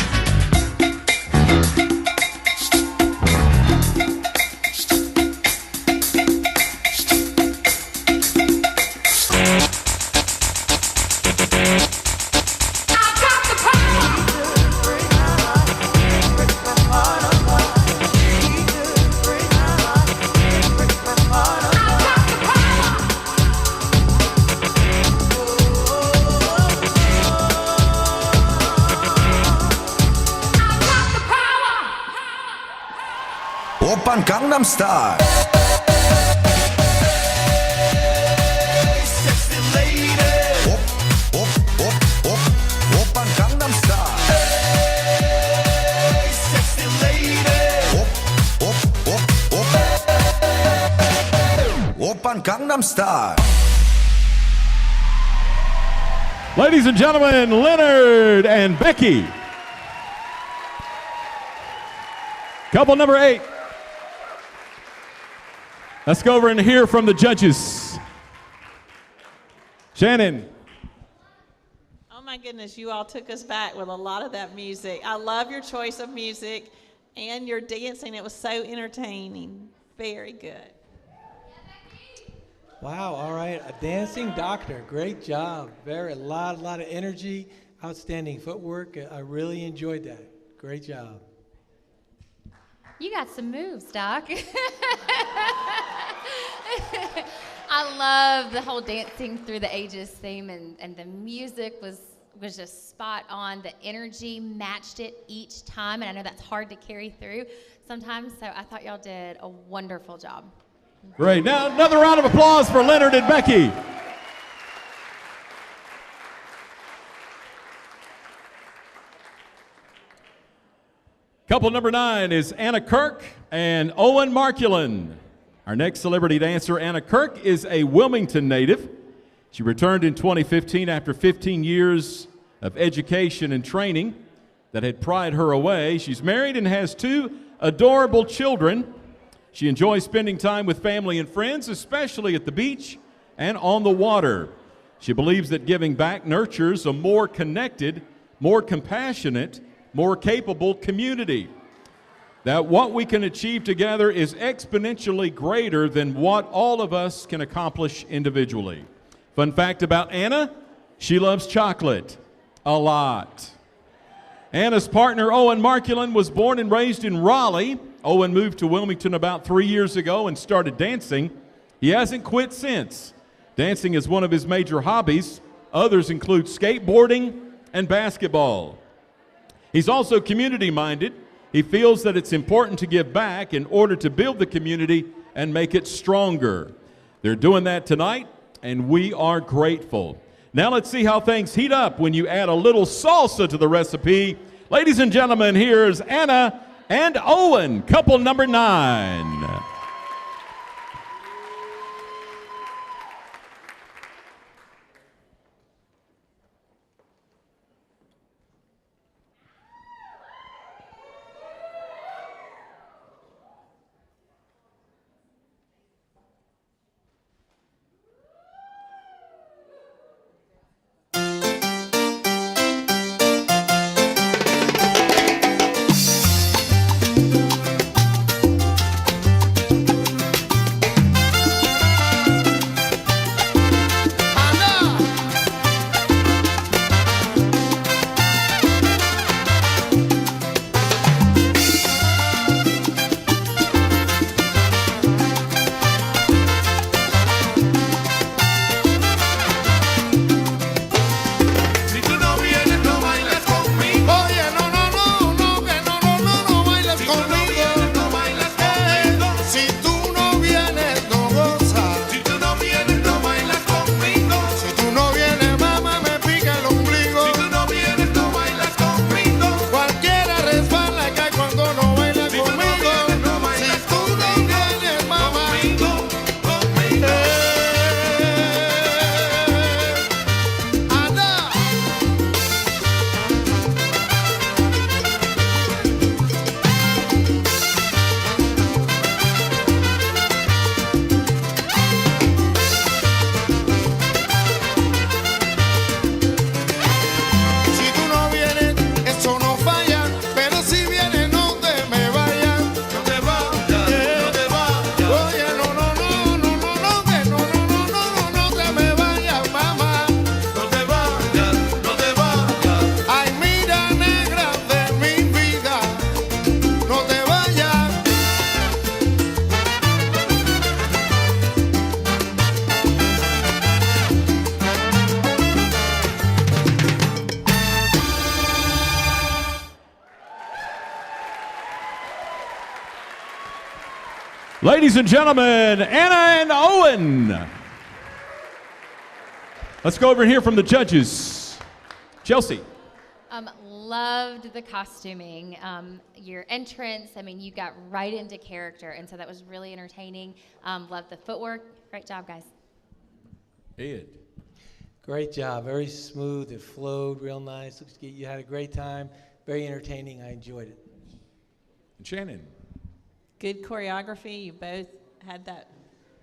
Oppan Gangnam Style. Sexy lady. Oppan Gangnam Style. Sexy lady. Oppan Gangnam Style. Ladies and gentlemen, Leonard and Becky. Couple number 8. Let's go over and hear from the judges. Shannon. Oh my goodness, you all took us back with a lot of that music. I love your choice of music and your dancing. It was so entertaining. Very good. Wow, all right. A dancing doctor. Great job. Very a lot of energy, outstanding footwork. I really enjoyed that. Great job. You got some moves, Doc. I love the whole dancing through the ages theme, and the music was just spot on. The energy matched it each time, and I know that's hard to carry through sometimes, so I thought y'all did a wonderful job. Great. Now another round of applause for Leonard and Becky. Couple number 9 is Anna Kirk and Owen Markulin. Our next celebrity dancer, Anna Kirk, is a Wilmington native. She returned in 2015 after 15 years of education and training that had pried her away. She's married and has 2 adorable children. She enjoys spending time with family and friends, especially at the beach and on the water. She believes that giving back nurtures a more connected, more compassionate, more capable community. That what we can achieve together is exponentially greater than what all of us can accomplish individually. Fun fact about Anna, she loves chocolate a lot. Anna's partner, Owen Markulin, was born and raised in Raleigh. Owen moved to Wilmington about 3 years ago and started dancing. He hasn't quit since. Dancing is one of his major hobbies. Others include skateboarding and basketball. He's also community-minded. He feels that it's important to give back in order to build the community and make it stronger. They're doing that tonight, and we are grateful. Now let's see how things heat up when you add a little salsa to the recipe. Ladies and gentlemen, here's Anna and Owen, couple number 9. Ladies and gentlemen, Anna and Owen. Let's go over and hear from the judges. Chelsea. Loved the costuming. Your entrance, I mean, you got right into character, and so that was really entertaining. Loved the footwork. Great job, guys. Ed. Great job. Very smooth. It flowed real nice. You had a great time. Very entertaining. I enjoyed it. And Shannon. Good choreography. You both had that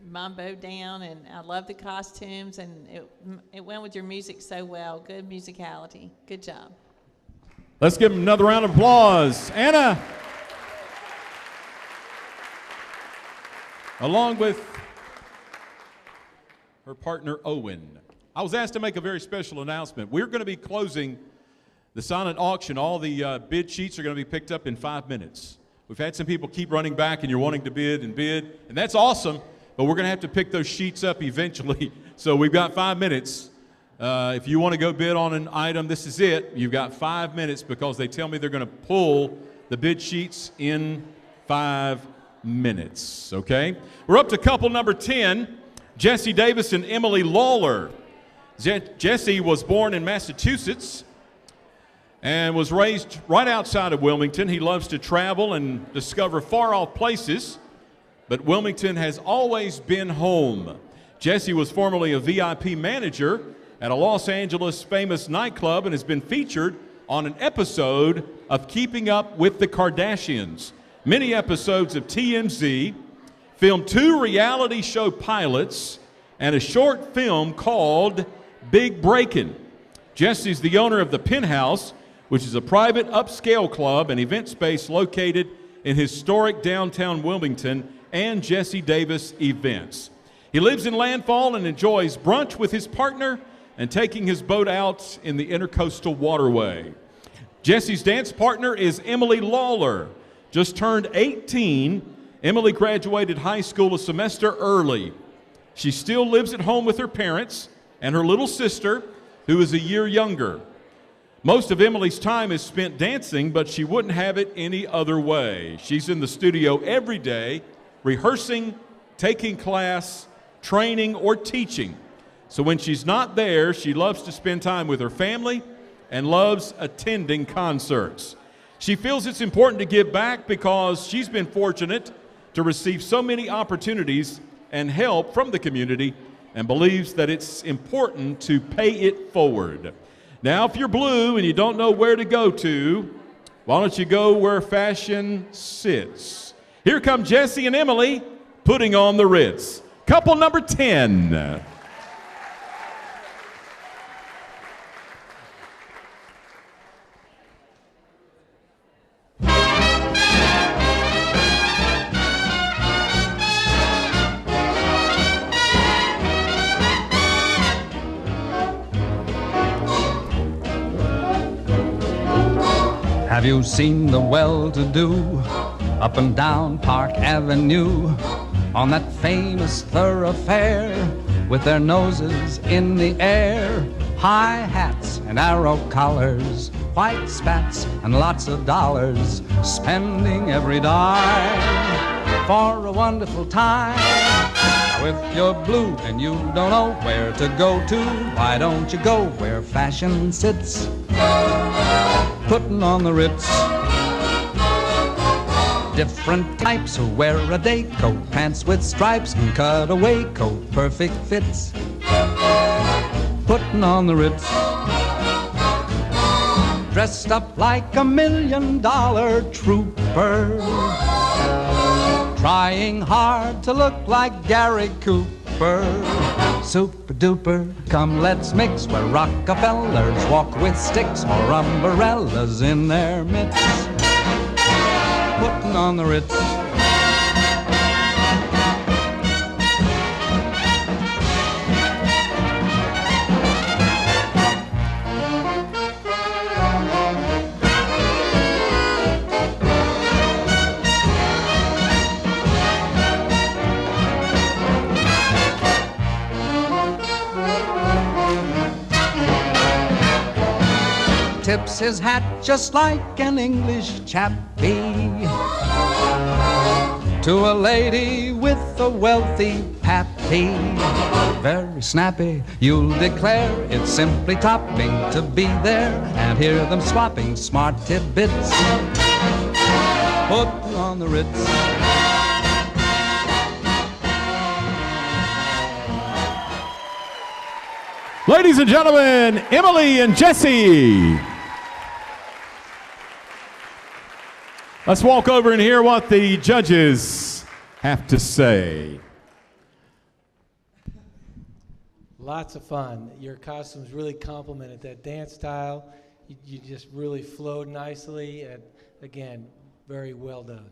mambo down, and I love the costumes, and it went with your music so well. Good musicality. Good job. Let's give them another round of applause. Anna, along with her partner Owen. I was asked to make a very special announcement. We're going to be closing the silent auction. All the bid sheets are going to be picked up in 5 minutes. We've had some people keep running back, and you're wanting to bid, and that's awesome, but we're going to have to pick those sheets up eventually. So we've got 5 minutes. If you want to go bid on an item, this is it. You've got 5 minutes because they tell me they're going to pull the bid sheets in 5 minutes, okay? We're up to couple number 10, Jesse Davis and Emily Lawler. Jesse was born in Massachusetts and was raised right outside of Wilmington. He loves to travel and discover far-off places, but Wilmington has always been home. Jesse was formerly a VIP manager at a Los Angeles famous nightclub and has been featured on an episode of Keeping Up with the Kardashians. Many episodes of TMZ, filmed 2 reality show pilots, and a short film called Big Breakin'. Jesse's the owner of the Penthouse, which is a private upscale club and event space located in historic downtown Wilmington, and Jesse Davis Events. He lives in Landfall and enjoys brunch with his partner and taking his boat out in the intercoastal waterway. Jesse's dance partner is Emily Lawler. Just turned 18, Emily graduated high school a semester early. She still lives at home with her parents and her little sister, who is a year younger. Most of Emily's time is spent dancing, but she wouldn't have it any other way. She's in the studio every day, rehearsing, taking class, training, or teaching. So when she's not there, she loves to spend time with her family and loves attending concerts. She feels it's important to give back because she's been fortunate to receive so many opportunities and help from the community and believes that it's important to pay it forward. Now, if you're blue and you don't know where to go to, why don't you go where fashion sits? Here come Jesse and Emily putting on the Ritz. Couple number 10. Have you seen the well-to-do up and down Park Avenue on that famous thoroughfare with their noses in the air? High hats and arrow collars, white spats and lots of dollars, spending every dime for a wonderful time. Now if you're blue and you don't know where to go to, why don't you go where fashion sits? Putting on the Ritz. Different types who wear a day coat, pants with stripes and cutaway coat, perfect fits. Putting on the Ritz. Dressed up like $1 million trooper, trying hard to look like Gary Cooper. Super duper, come let's mix where Rockefellers walk with sticks or umbrellas in their mitts. Putting on the Ritz. Tips his hat just like an English chappie. to a lady with a wealthy pappy. Very snappy, you'll declare it's simply topping to be there and hear them swapping smart tidbits. Put on the Ritz. Ladies and gentlemen, Emily and Jesse. Let's walk over and hear what the judges have to say. Lots of fun. Your costumes really complemented that dance style. You just really flowed nicely, and again, very well done.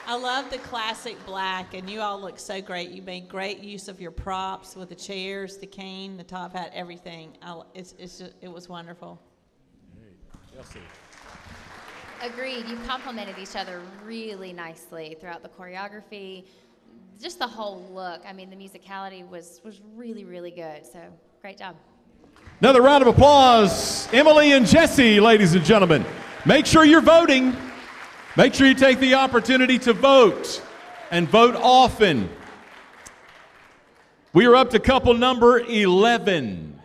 I love the classic black, and you all look so great. You made great use of your props with the chairs, the cane, the top hat, everything. It was wonderful. Agreed. You complemented each other really nicely throughout the choreography. Just the whole look. I mean, the musicality was really, really good. So, great job. Another round of applause, Emily and Jesse, ladies and gentlemen. Make sure you're voting. Make sure you take the opportunity to vote, and vote often. We are up to couple number 11,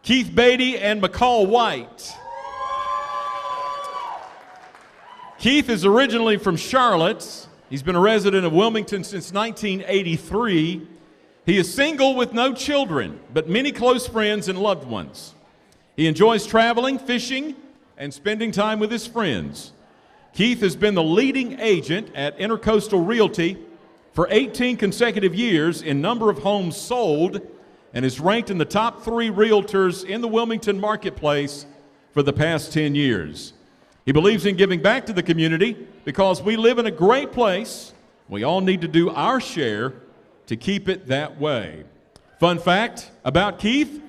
Keith Beatty and McCall White. Keith is originally from Charlotte. He's been a resident of Wilmington since 1983. He is single with no children, but many close friends and loved ones. He enjoys traveling, fishing, and spending time with his friends. Keith has been the leading agent at Intercoastal Realty for 18 consecutive years in number of homes sold, and is ranked in the top 3 realtors in the Wilmington marketplace for the past 10 years. He believes in giving back to the community because we live in a great place. We all need to do our share to keep it that way. Fun fact about Keith,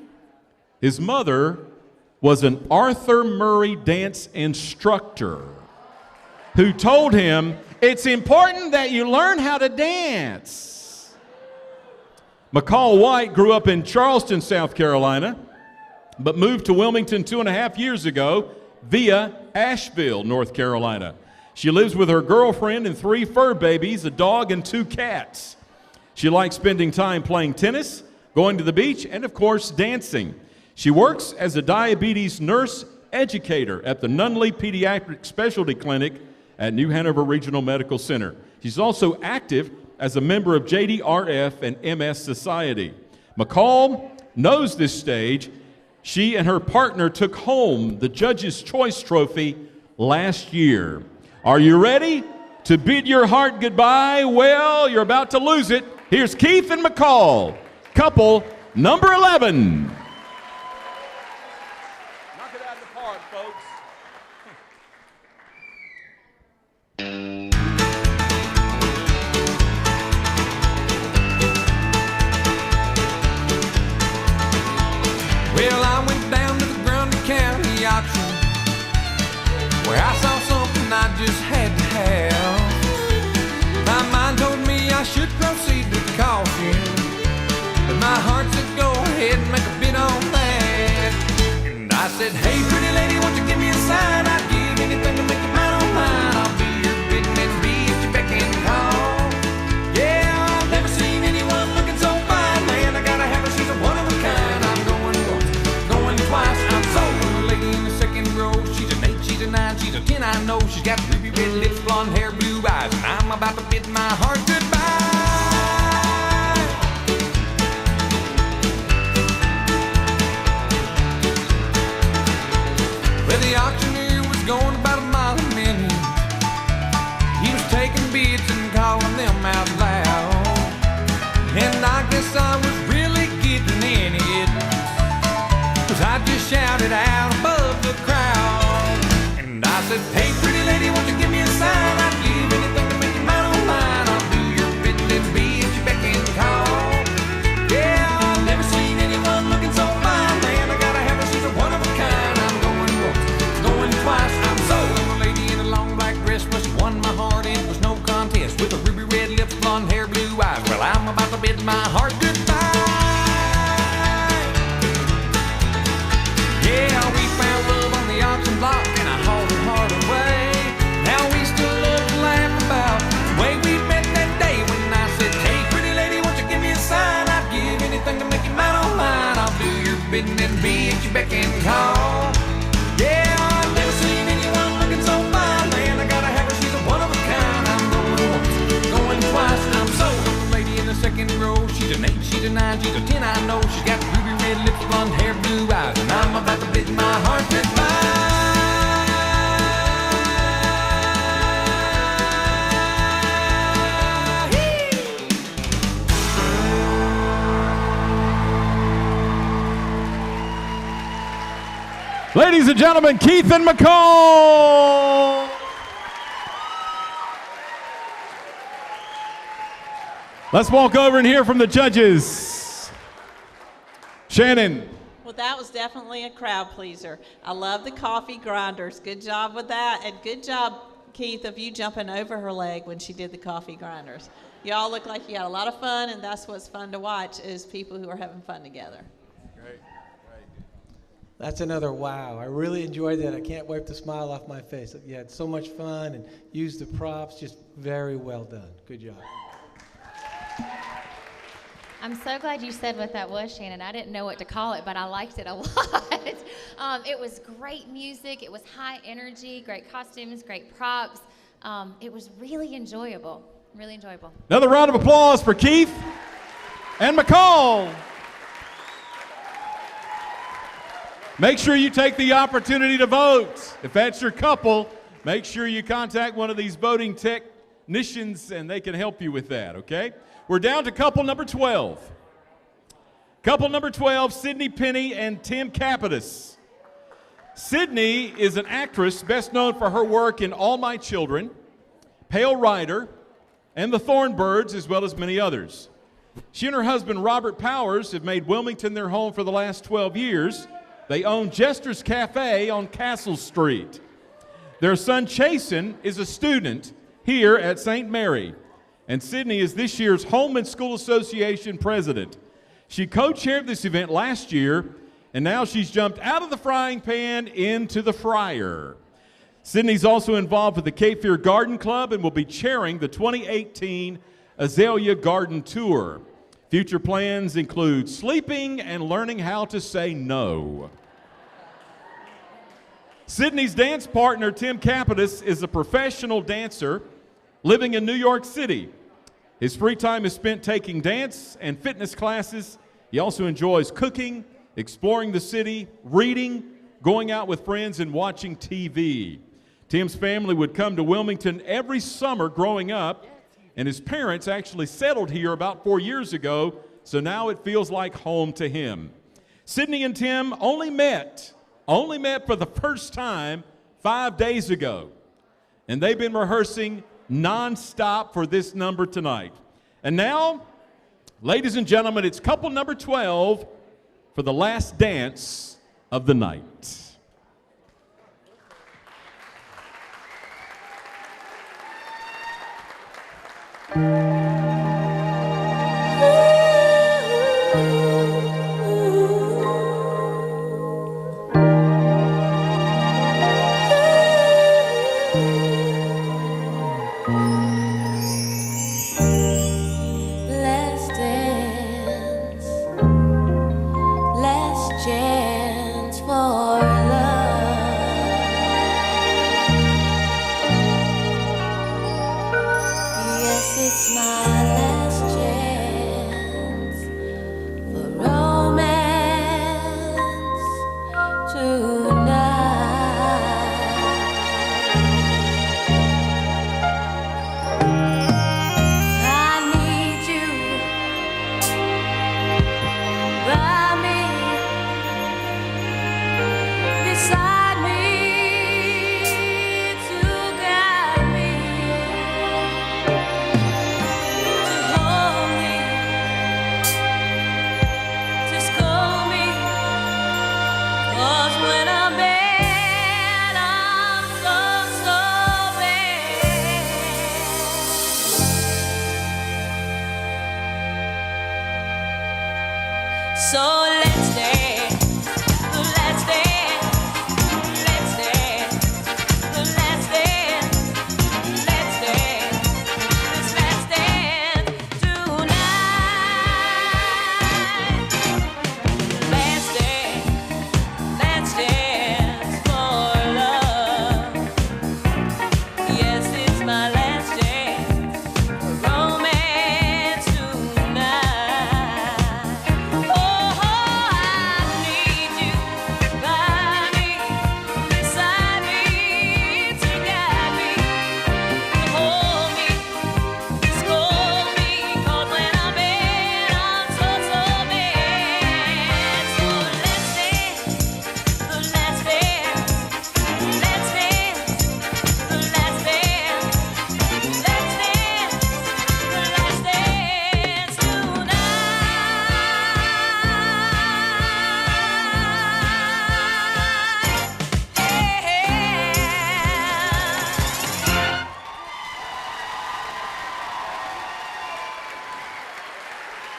his mother was an Arthur Murray dance instructor who told him, it's important that you learn how to dance. McCall White grew up in Charleston, South Carolina, but moved to Wilmington 2.5 years ago via Asheville, North Carolina. She lives with her girlfriend and 3 fur babies, a dog and 2 cats. She likes spending time playing tennis, going to the beach, and of course, dancing. She works as a diabetes nurse educator at the Nunley Pediatric Specialty Clinic at New Hanover Regional Medical Center. She's also active as a member of JDRF and MS Society. McCall knows this stage. She and her partner took home the Judge's Choice Trophy last year. Are you ready to bid your heart goodbye? Well, you're about to lose it. Here's Keith and McCall, couple number 11. Knock it out of the park, folks. Well, I went down to the Grundy County auction where I saw something I just had to have. My mind told me I should proceed to caution, but my heart said go ahead and make a bid on that. And I said, hey, pretty lady, won't you give me a sign? I'd give anything to make you mine on mine. I'll be your bidding and be at your beck and call. Yeah, I've never seen anyone looking so fine. Man, I gotta have her, she's a one of a kind. I'm going once, going twice. I'm sold. A lady in the second row, she's an 8, she's a 9, she's a 10, I know. She's got ruby red lips, blonde hair, blue eyes, and I'm about to bid my heart goodbye. Well, the auctioneer was going about a mile a minute. He was taking bids and calling them out loud, and I guess I was really getting in it, 'cause I just shouted out above the crowd. And I said, hey, pretty lady, won't you give me a sign? I'd give anything to make you mine on mine. I'll do your bidding and be at your beck and call. Yeah, I've never seen anyone looking so fine. Man, I gotta have her, she's a one of a kind. I'm going once, going twice. I'm sold. A lady in a long black dress must have won my heart. It was no contest. With a ruby red lips, blonde hair, blue eyes. Well, I'm about to bid my heart goodbye. Yeah, we found love on the auction block, and I hauled her hard. 9. She's a 10, I know. She's got ruby red lips, blonde hair, blue eyes. And I'm about to bid my heart goodbye. Ladies and gentlemen, Keith and McCall. Let's walk over and hear from the judges. Shannon. Well, that was definitely a crowd pleaser. I love the coffee grinders. Good job with that. And good job, Keith, of you jumping over her leg when she did the coffee grinders. Y'all look like you had a lot of fun, and that's what's fun to watch is people who are having fun together. That's another wow. I really enjoyed that. I can't wipe the smile off my face. You had so much fun and used the props. Just very well done. Good job. I'm so glad you said what that was, Shannon. I didn't know what to call it, but I liked it a lot. It was great music. It was high energy, great costumes, great props. It was really enjoyable. Really enjoyable. Another round of applause for Keith and McCall. Make sure you take the opportunity to vote. If that's your couple, make sure you contact one of these voting technicians and they can help you with that, okay? We're down to couple number 12. Couple number 12, Sydney Penny and Tim Capitas. Sydney is an actress best known for her work in All My Children, Pale Rider, and The Thornbirds, as well as many others. She and her husband, Robert Powers, have made Wilmington their home for the last 12 years. They own Jester's Cafe on Castle Street. Their son, Chasen, is a student here at St. Mary, and Sydney is this year's Home and School Association president. She co-chaired this event last year, and now she's jumped out of the frying pan into the fryer. Sydney's also involved with the Cape Fear Garden Club and will be chairing the 2018 Azalea Garden Tour. Future plans include sleeping and learning how to say no. Sydney's dance partner, Tim Capitas, is a professional dancer living in New York City. His free time is spent taking dance and fitness classes. He also enjoys cooking, exploring the city, reading, going out with friends, and watching TV. Tim's family would come to Wilmington every summer growing up, and his parents actually settled here about 4 years ago, so now it feels like home to him. Sydney and Tim only met for the first time 5 days ago, and they've been rehearsing nonstop for this number tonight. And now, ladies and gentlemen, it's couple number 12 for the last dance of the night. Let's dance, let's chance for love. Yes, it's my last chance for romance tonight. I need you by me, beside me, to guide me, to hold me, to scold me. 'Cause when I'm bad, I'm so bad. So let's dance, let's dance, let's dance, let's dance, let's dance, let's dance tonight. Let's dance for love. Yes, it's my last chance for romance tonight.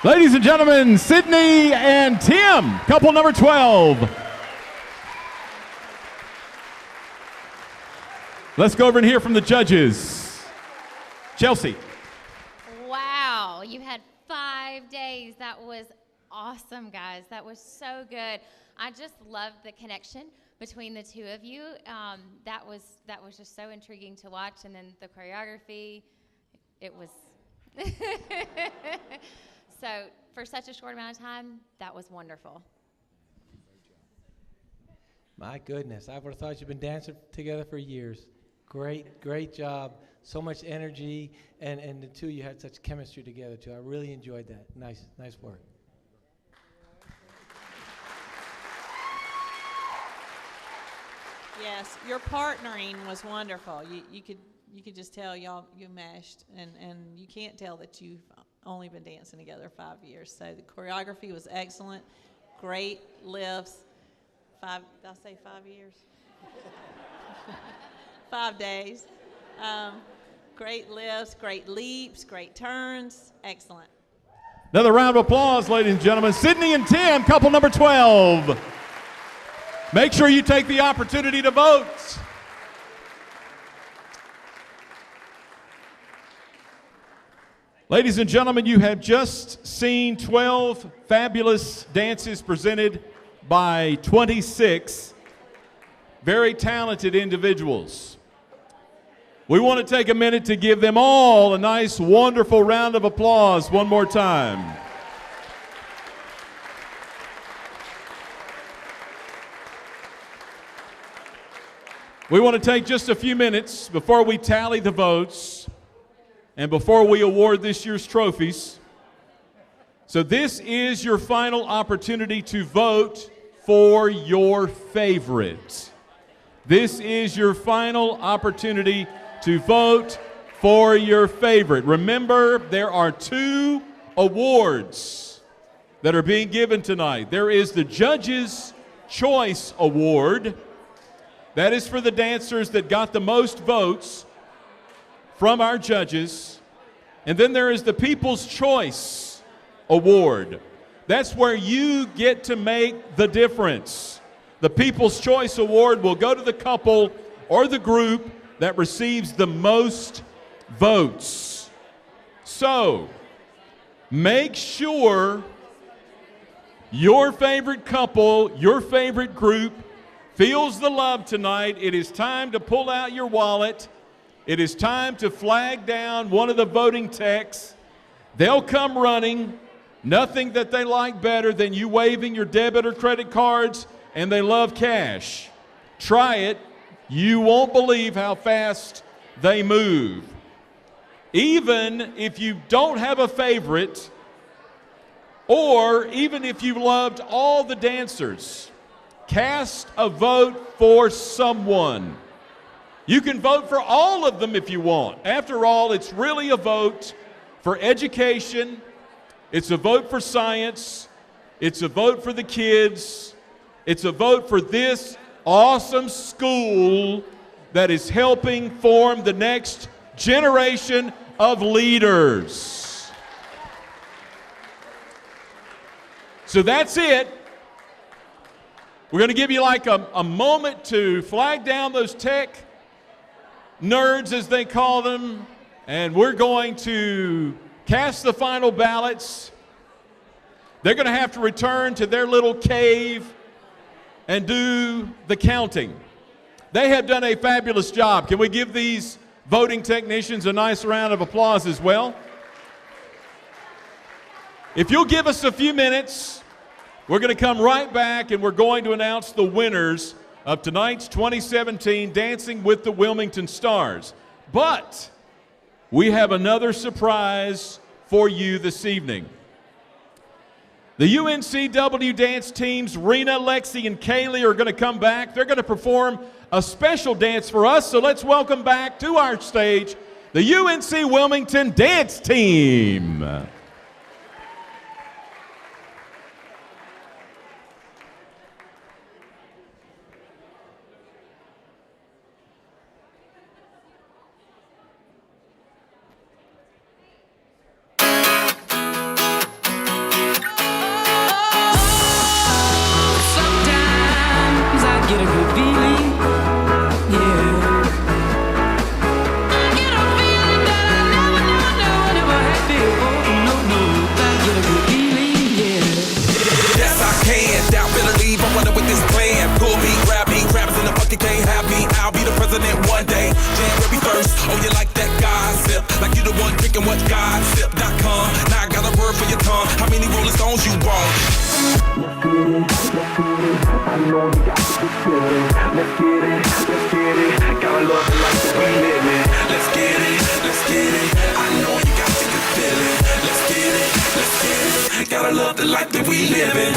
Ladies and gentlemen, Sydney and Tim, couple number 12. Let's go over and hear from the judges. Chelsea. Wow, you had 5 days. That was awesome, guys. That was so good. I just loved the connection between the two of you. That was just so intriguing to watch. And then the choreography, it was. So for such a short amount of time, that was wonderful. My goodness, I would have thought you've been dancing together for years. Great job. So much energy, and the two of you had such chemistry together too. I really enjoyed that. Nice work. Yes, your partnering was wonderful. You could just tell you meshed, and you can't tell that you've only been dancing together 5 years. So the choreography was excellent, great lifts. Did I say 5 years? 5 days. Great lifts, great leaps, great turns, excellent. Another round of applause, ladies and gentlemen. Sydney and Tim, couple number 12. Make sure you take the opportunity to vote. Ladies and gentlemen, you have just seen 12 fabulous dances presented by 26 very talented individuals. We want to take a minute to give them all a nice, wonderful round of applause one more time. We want to take just a few minutes before we tally the votes and before we award this year's trophies. So this is your final opportunity to vote for your favorite. This is your final opportunity to vote for your favorite. Remember, there are 2 awards that are being given tonight. There is the Judges' Choice Award. That is for the dancers that got the most votes from our judges. And then there is the People's Choice Award. That's where you get to make the difference. The People's Choice Award will go to the couple or the group that receives the most votes. So, make sure your favorite couple, your favorite group feels the love tonight. It is time to pull out your wallet. It is time to flag down one of the voting techs. They'll come running. Nothing that they like better than you waving your debit or credit cards, and they love cash. Try it. You won't believe how fast they move. Even if you don't have a favorite, or even if you loved all the dancers, cast a vote for someone. You can vote for all of them if you want. After all, it's really a vote for education. It's a vote for science. It's a vote for the kids. It's a vote for this awesome school that is helping form the next generation of leaders. So that's it. We're going to give you like a moment to flag down those tech nerds, as they call them, and we're going to cast the final ballots. They're going to have to return to their little cave and do the counting. They have done a fabulous job. Can we give these voting technicians a nice round of applause as well? If you'll give us a few minutes, we're going to come right back and we're going to announce the winners of tonight's 2017 Dancing with the Wilmington Stars. But we have another surprise for you this evening. The UNCW dance teams, Rena, Lexi, and Kaylee, are going to come back. They're going to perform a special dance for us. So let's welcome back to our stage the UNC Wilmington dance team. first. Oh, you like that gossip? Like you the one drinking what gossip.com. Now I got a word for your tongue. How many Rolling Stones you want? Let's get it, I know you got to feel it. Let's get it, gotta love it like we live it. Let's get it, I know you got to feel it. Let's get it, gotta love the life that we live in.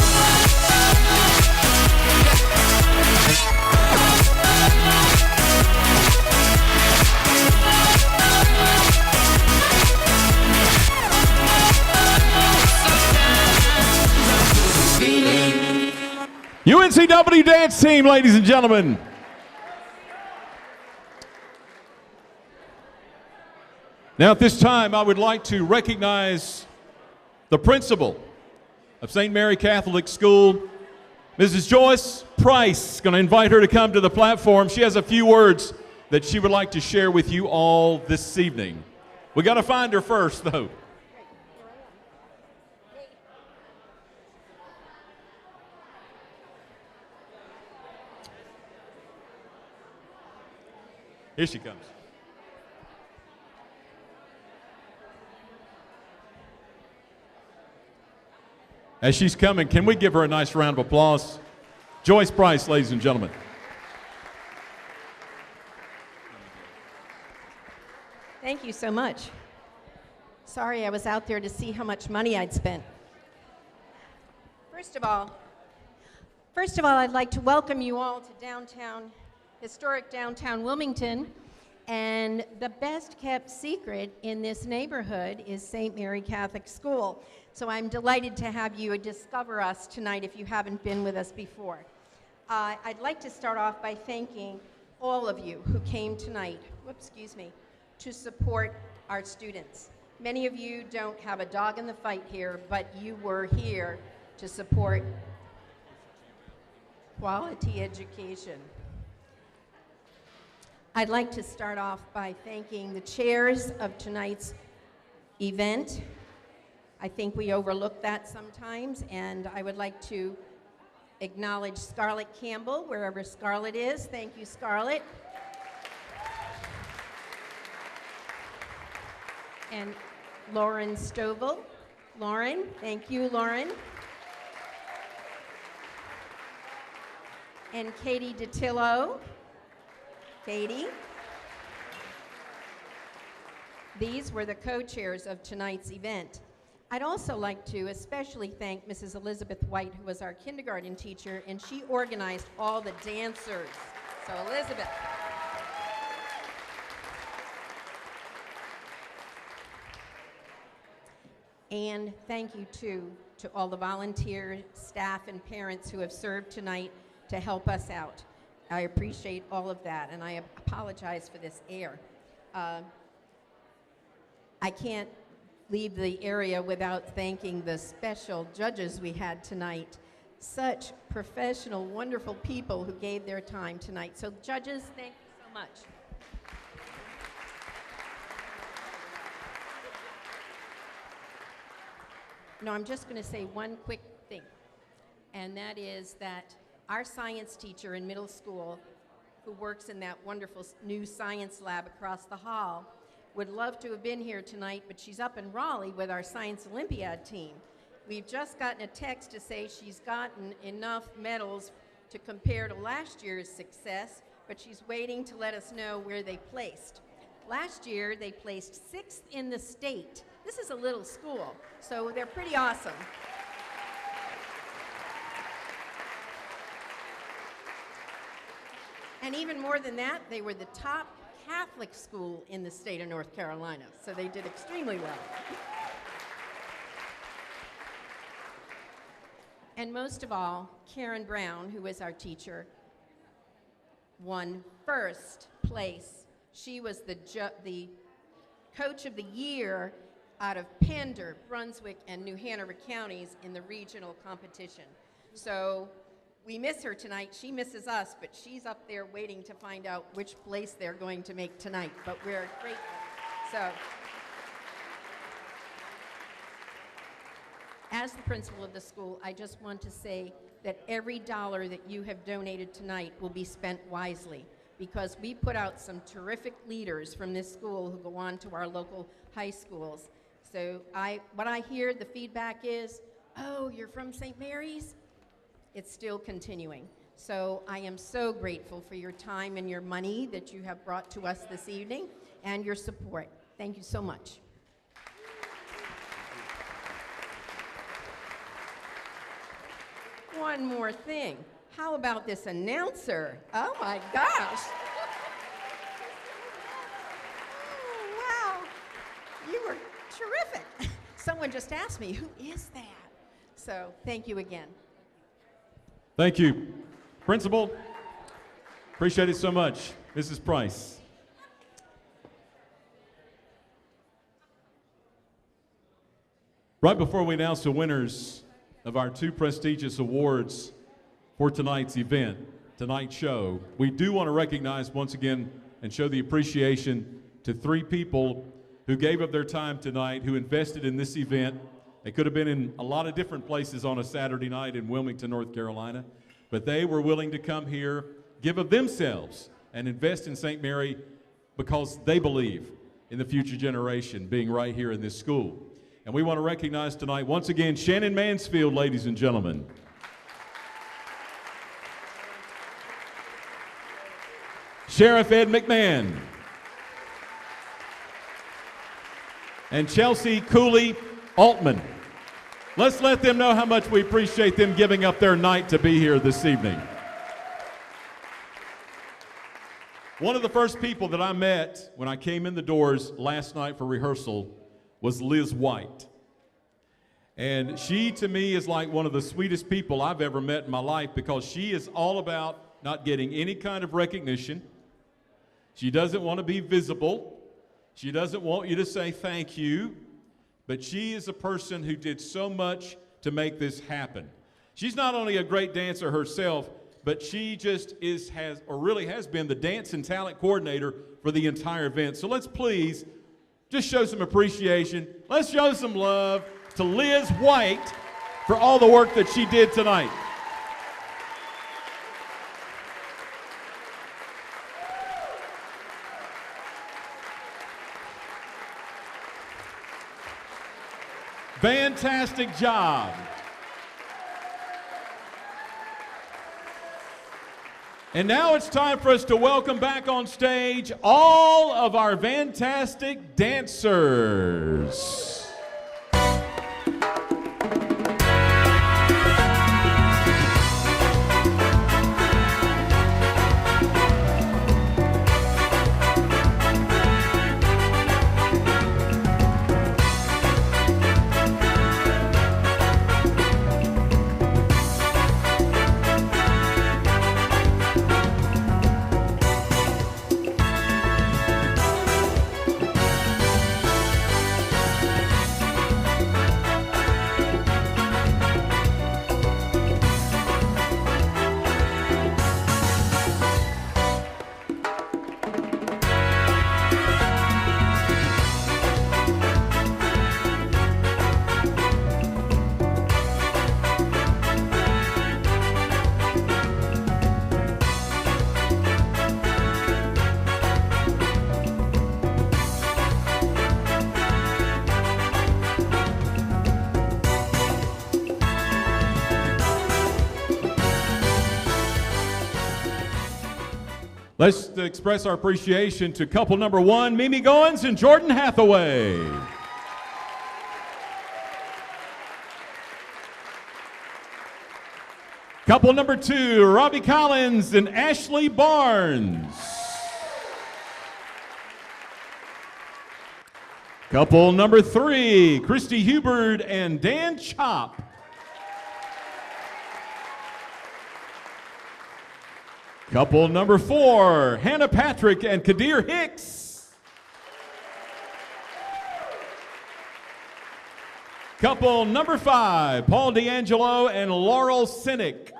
UNCW dance team, ladies and gentlemen. Now at this time, I would like to recognize the principal of St. Mary Catholic School, Mrs. Joyce Price. Going to invite her to come to the platform. She has a few words that she would like to share with you all this evening. We got to find her first, though. Here she comes. As she's coming, can we give her a nice round of applause? Joyce Price, ladies and gentlemen. Thank you so much. Sorry, I was out there to see how much money I'd spent. First of all, I'd like to welcome you all to historic downtown Wilmington. And the best kept secret in this neighborhood is St. Mary Catholic School. So I'm delighted to have you discover us tonight if you haven't been with us before. I'd like to start off by thanking all of you who came tonight, to support our students. Many of you don't have a dog in the fight here, but you were here to support quality education. I'd like to start off by thanking the chairs of tonight's event. I think we overlook that sometimes, and I would like to acknowledge Scarlett Campbell, wherever Scarlett is. Thank you, Scarlett. And Lauren Stovall. Lauren, thank you, Lauren. And Katie DiTillo. Katie. These were the co-chairs of tonight's event. I'd also like to especially thank Mrs. Elizabeth White, who was our kindergarten teacher, and she organized all the dancers. So Elizabeth. And thank you too to all the volunteer staff and parents who have served tonight to help us out. I appreciate all of that, and I apologize for this air. I can't leave the area without thanking the special judges we had tonight. Such professional, wonderful people who gave their time tonight. So judges, thank you so much. No, I'm just going to say one quick thing, and that is that our science teacher in middle school, who works in that wonderful new science lab across the hall, would love to have been here tonight, but she's up in Raleigh with our Science Olympiad team. We've just gotten a text to say she's gotten enough medals to compare to last year's success, but she's waiting to let us know where they placed. Last year, they placed 6th in the state. This is a little school, so they're pretty awesome. And even more than that, they were the top Catholic school in the state of North Carolina, so they did extremely well. And most of all, Karen Brown, who is our teacher, won first place. She was the coach of the year out of Pender, Brunswick, and New Hanover counties in the regional competition. So we miss her tonight. She misses us, but she's up there waiting to find out which place they're going to make tonight. But we're grateful. So, as the principal of the school, I just want to say that every dollar that you have donated tonight will be spent wisely. because we put out some terrific leaders from this school who go on to our local high schools. So what I hear, the feedback is, oh, you're from St. Mary's? It's still continuing. So I am so grateful for your time and your money that you have brought to us this evening and your support. Thank you so much. One more thing. How about this announcer? Oh my gosh. Oh, wow. You were terrific. Someone just asked me, who is that? So thank you again. Thank you. Principal, appreciate it so much. Mrs. Price. Right before we announce the winners of our 2 prestigious awards for tonight's event, tonight's show, we do want to recognize once again and show the appreciation to 3 people who gave up their time tonight, who invested in this event. They could have been in a lot of different places on a Saturday night in Wilmington, North Carolina, but they were willing to come here, give of themselves, and invest in St. Mary because they believe in the future generation being right here in this school. And we want to recognize tonight, once again, Shannon Mansfield, ladies and gentlemen. Sheriff Ed McMahon. And Chelsea Cooley Altman. Let's let them know how much we appreciate them giving up their night to be here this evening. One of the first people that I met when I came in the doors last night for rehearsal was Liz White. And she, to me, is like one of the sweetest people I've ever met in my life because she is all about not getting any kind of recognition. She doesn't want to be visible. She doesn't want you to say thank you. But she is a person who did so much to make this happen. She's not only a great dancer herself, but she just really has been the dance and talent coordinator for the entire event. So let's please just show some appreciation. Let's show some love to Liz White for all the work that she did tonight. Fantastic job. And now it's time for us to welcome back on stage all of our fantastic dancers. Let's express our appreciation to couple number 1, Mimi Goins and Jordan Hathaway. Couple number 2, Robbie Collins and Ashley Barnes. Couple number 3, Christy Hubert and Dan Chop. Couple number 4, Hannah Patrick and Kadir Hicks. Couple number 5, Paul D'Angelo and Laurel Sinek.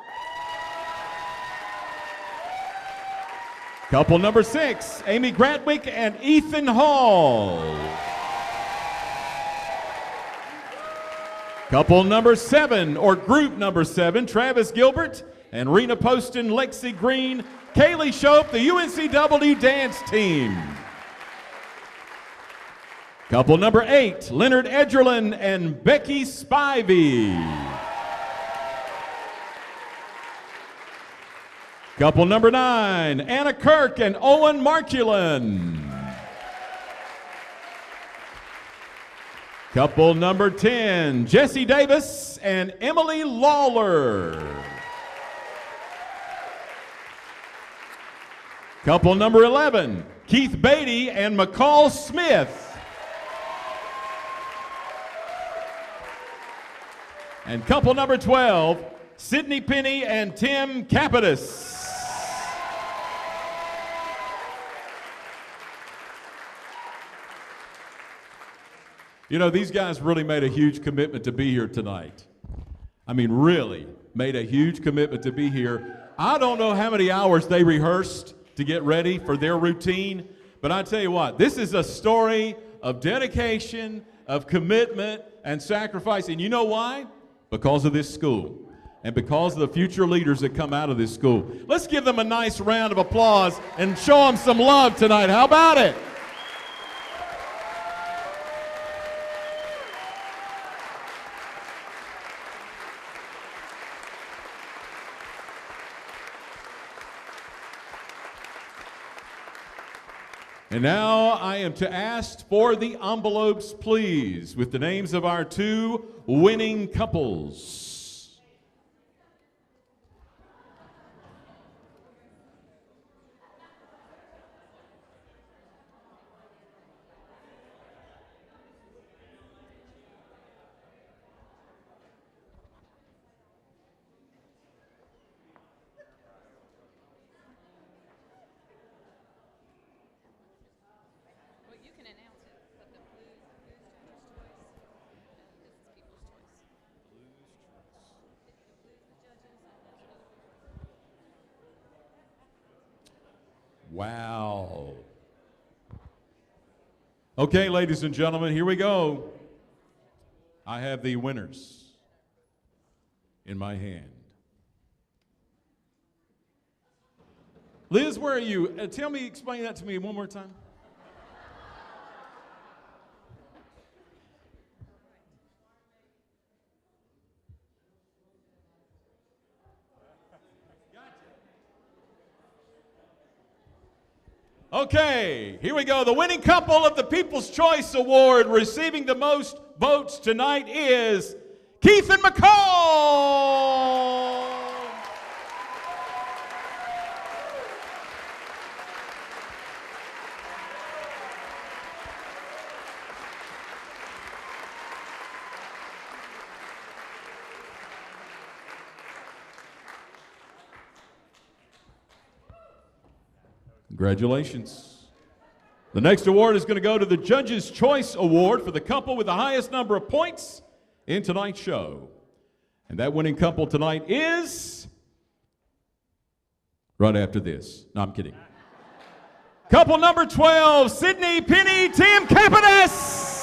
Couple number 6, Amy Gratwick and Ethan Hall. Couple number 7, or group number 7, Travis Gilbert and Rena Poston, Lexi Green, Kaylee Shope, the UNCW dance team. Couple number 8, Leonard Edgerlin and Becky Spivey. Couple number 9, Anna Kirk and Owen Marculin. Couple number 10, Jesse Davis and Emily Lawler. Couple number 11, Keith Beatty and McCall Smith. And couple number 12, Sydney Penny and Tim Capitas. You know, these guys really made a huge commitment to be here tonight. I mean, really made a huge commitment to be here. I don't know how many hours they rehearsed to get ready for their routine, but I tell you what, this is a story of dedication, of commitment, and sacrifice. And you know why? Because of this school and because of the future leaders that come out of this school. Let's give them a nice round of applause and show them some love tonight. How about it? And now I am to ask for the envelopes, please, with the names of our 2 winning couples. Wow. Okay, ladies and gentlemen, here we go. I have the winners in my hand. Liz, where are you? Explain that to me one more time. Okay, here we go. The winning couple of the People's Choice Award receiving the most votes tonight is Keith and McCall. Congratulations. The next award is going to go to the Judge's Choice Award for the couple with the highest number of points in tonight's show. And that winning couple tonight is right after this. No, I'm kidding. Couple number 12, Sydney Penny, Tim Capitas.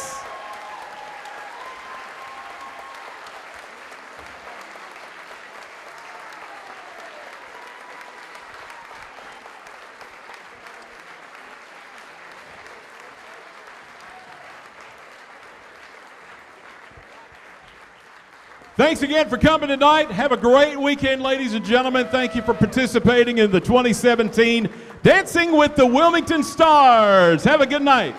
Thanks again for coming tonight. Have a great weekend, ladies and gentlemen. Thank you for participating in the 2017 Dancing with the Wilmington Stars. Have a good night.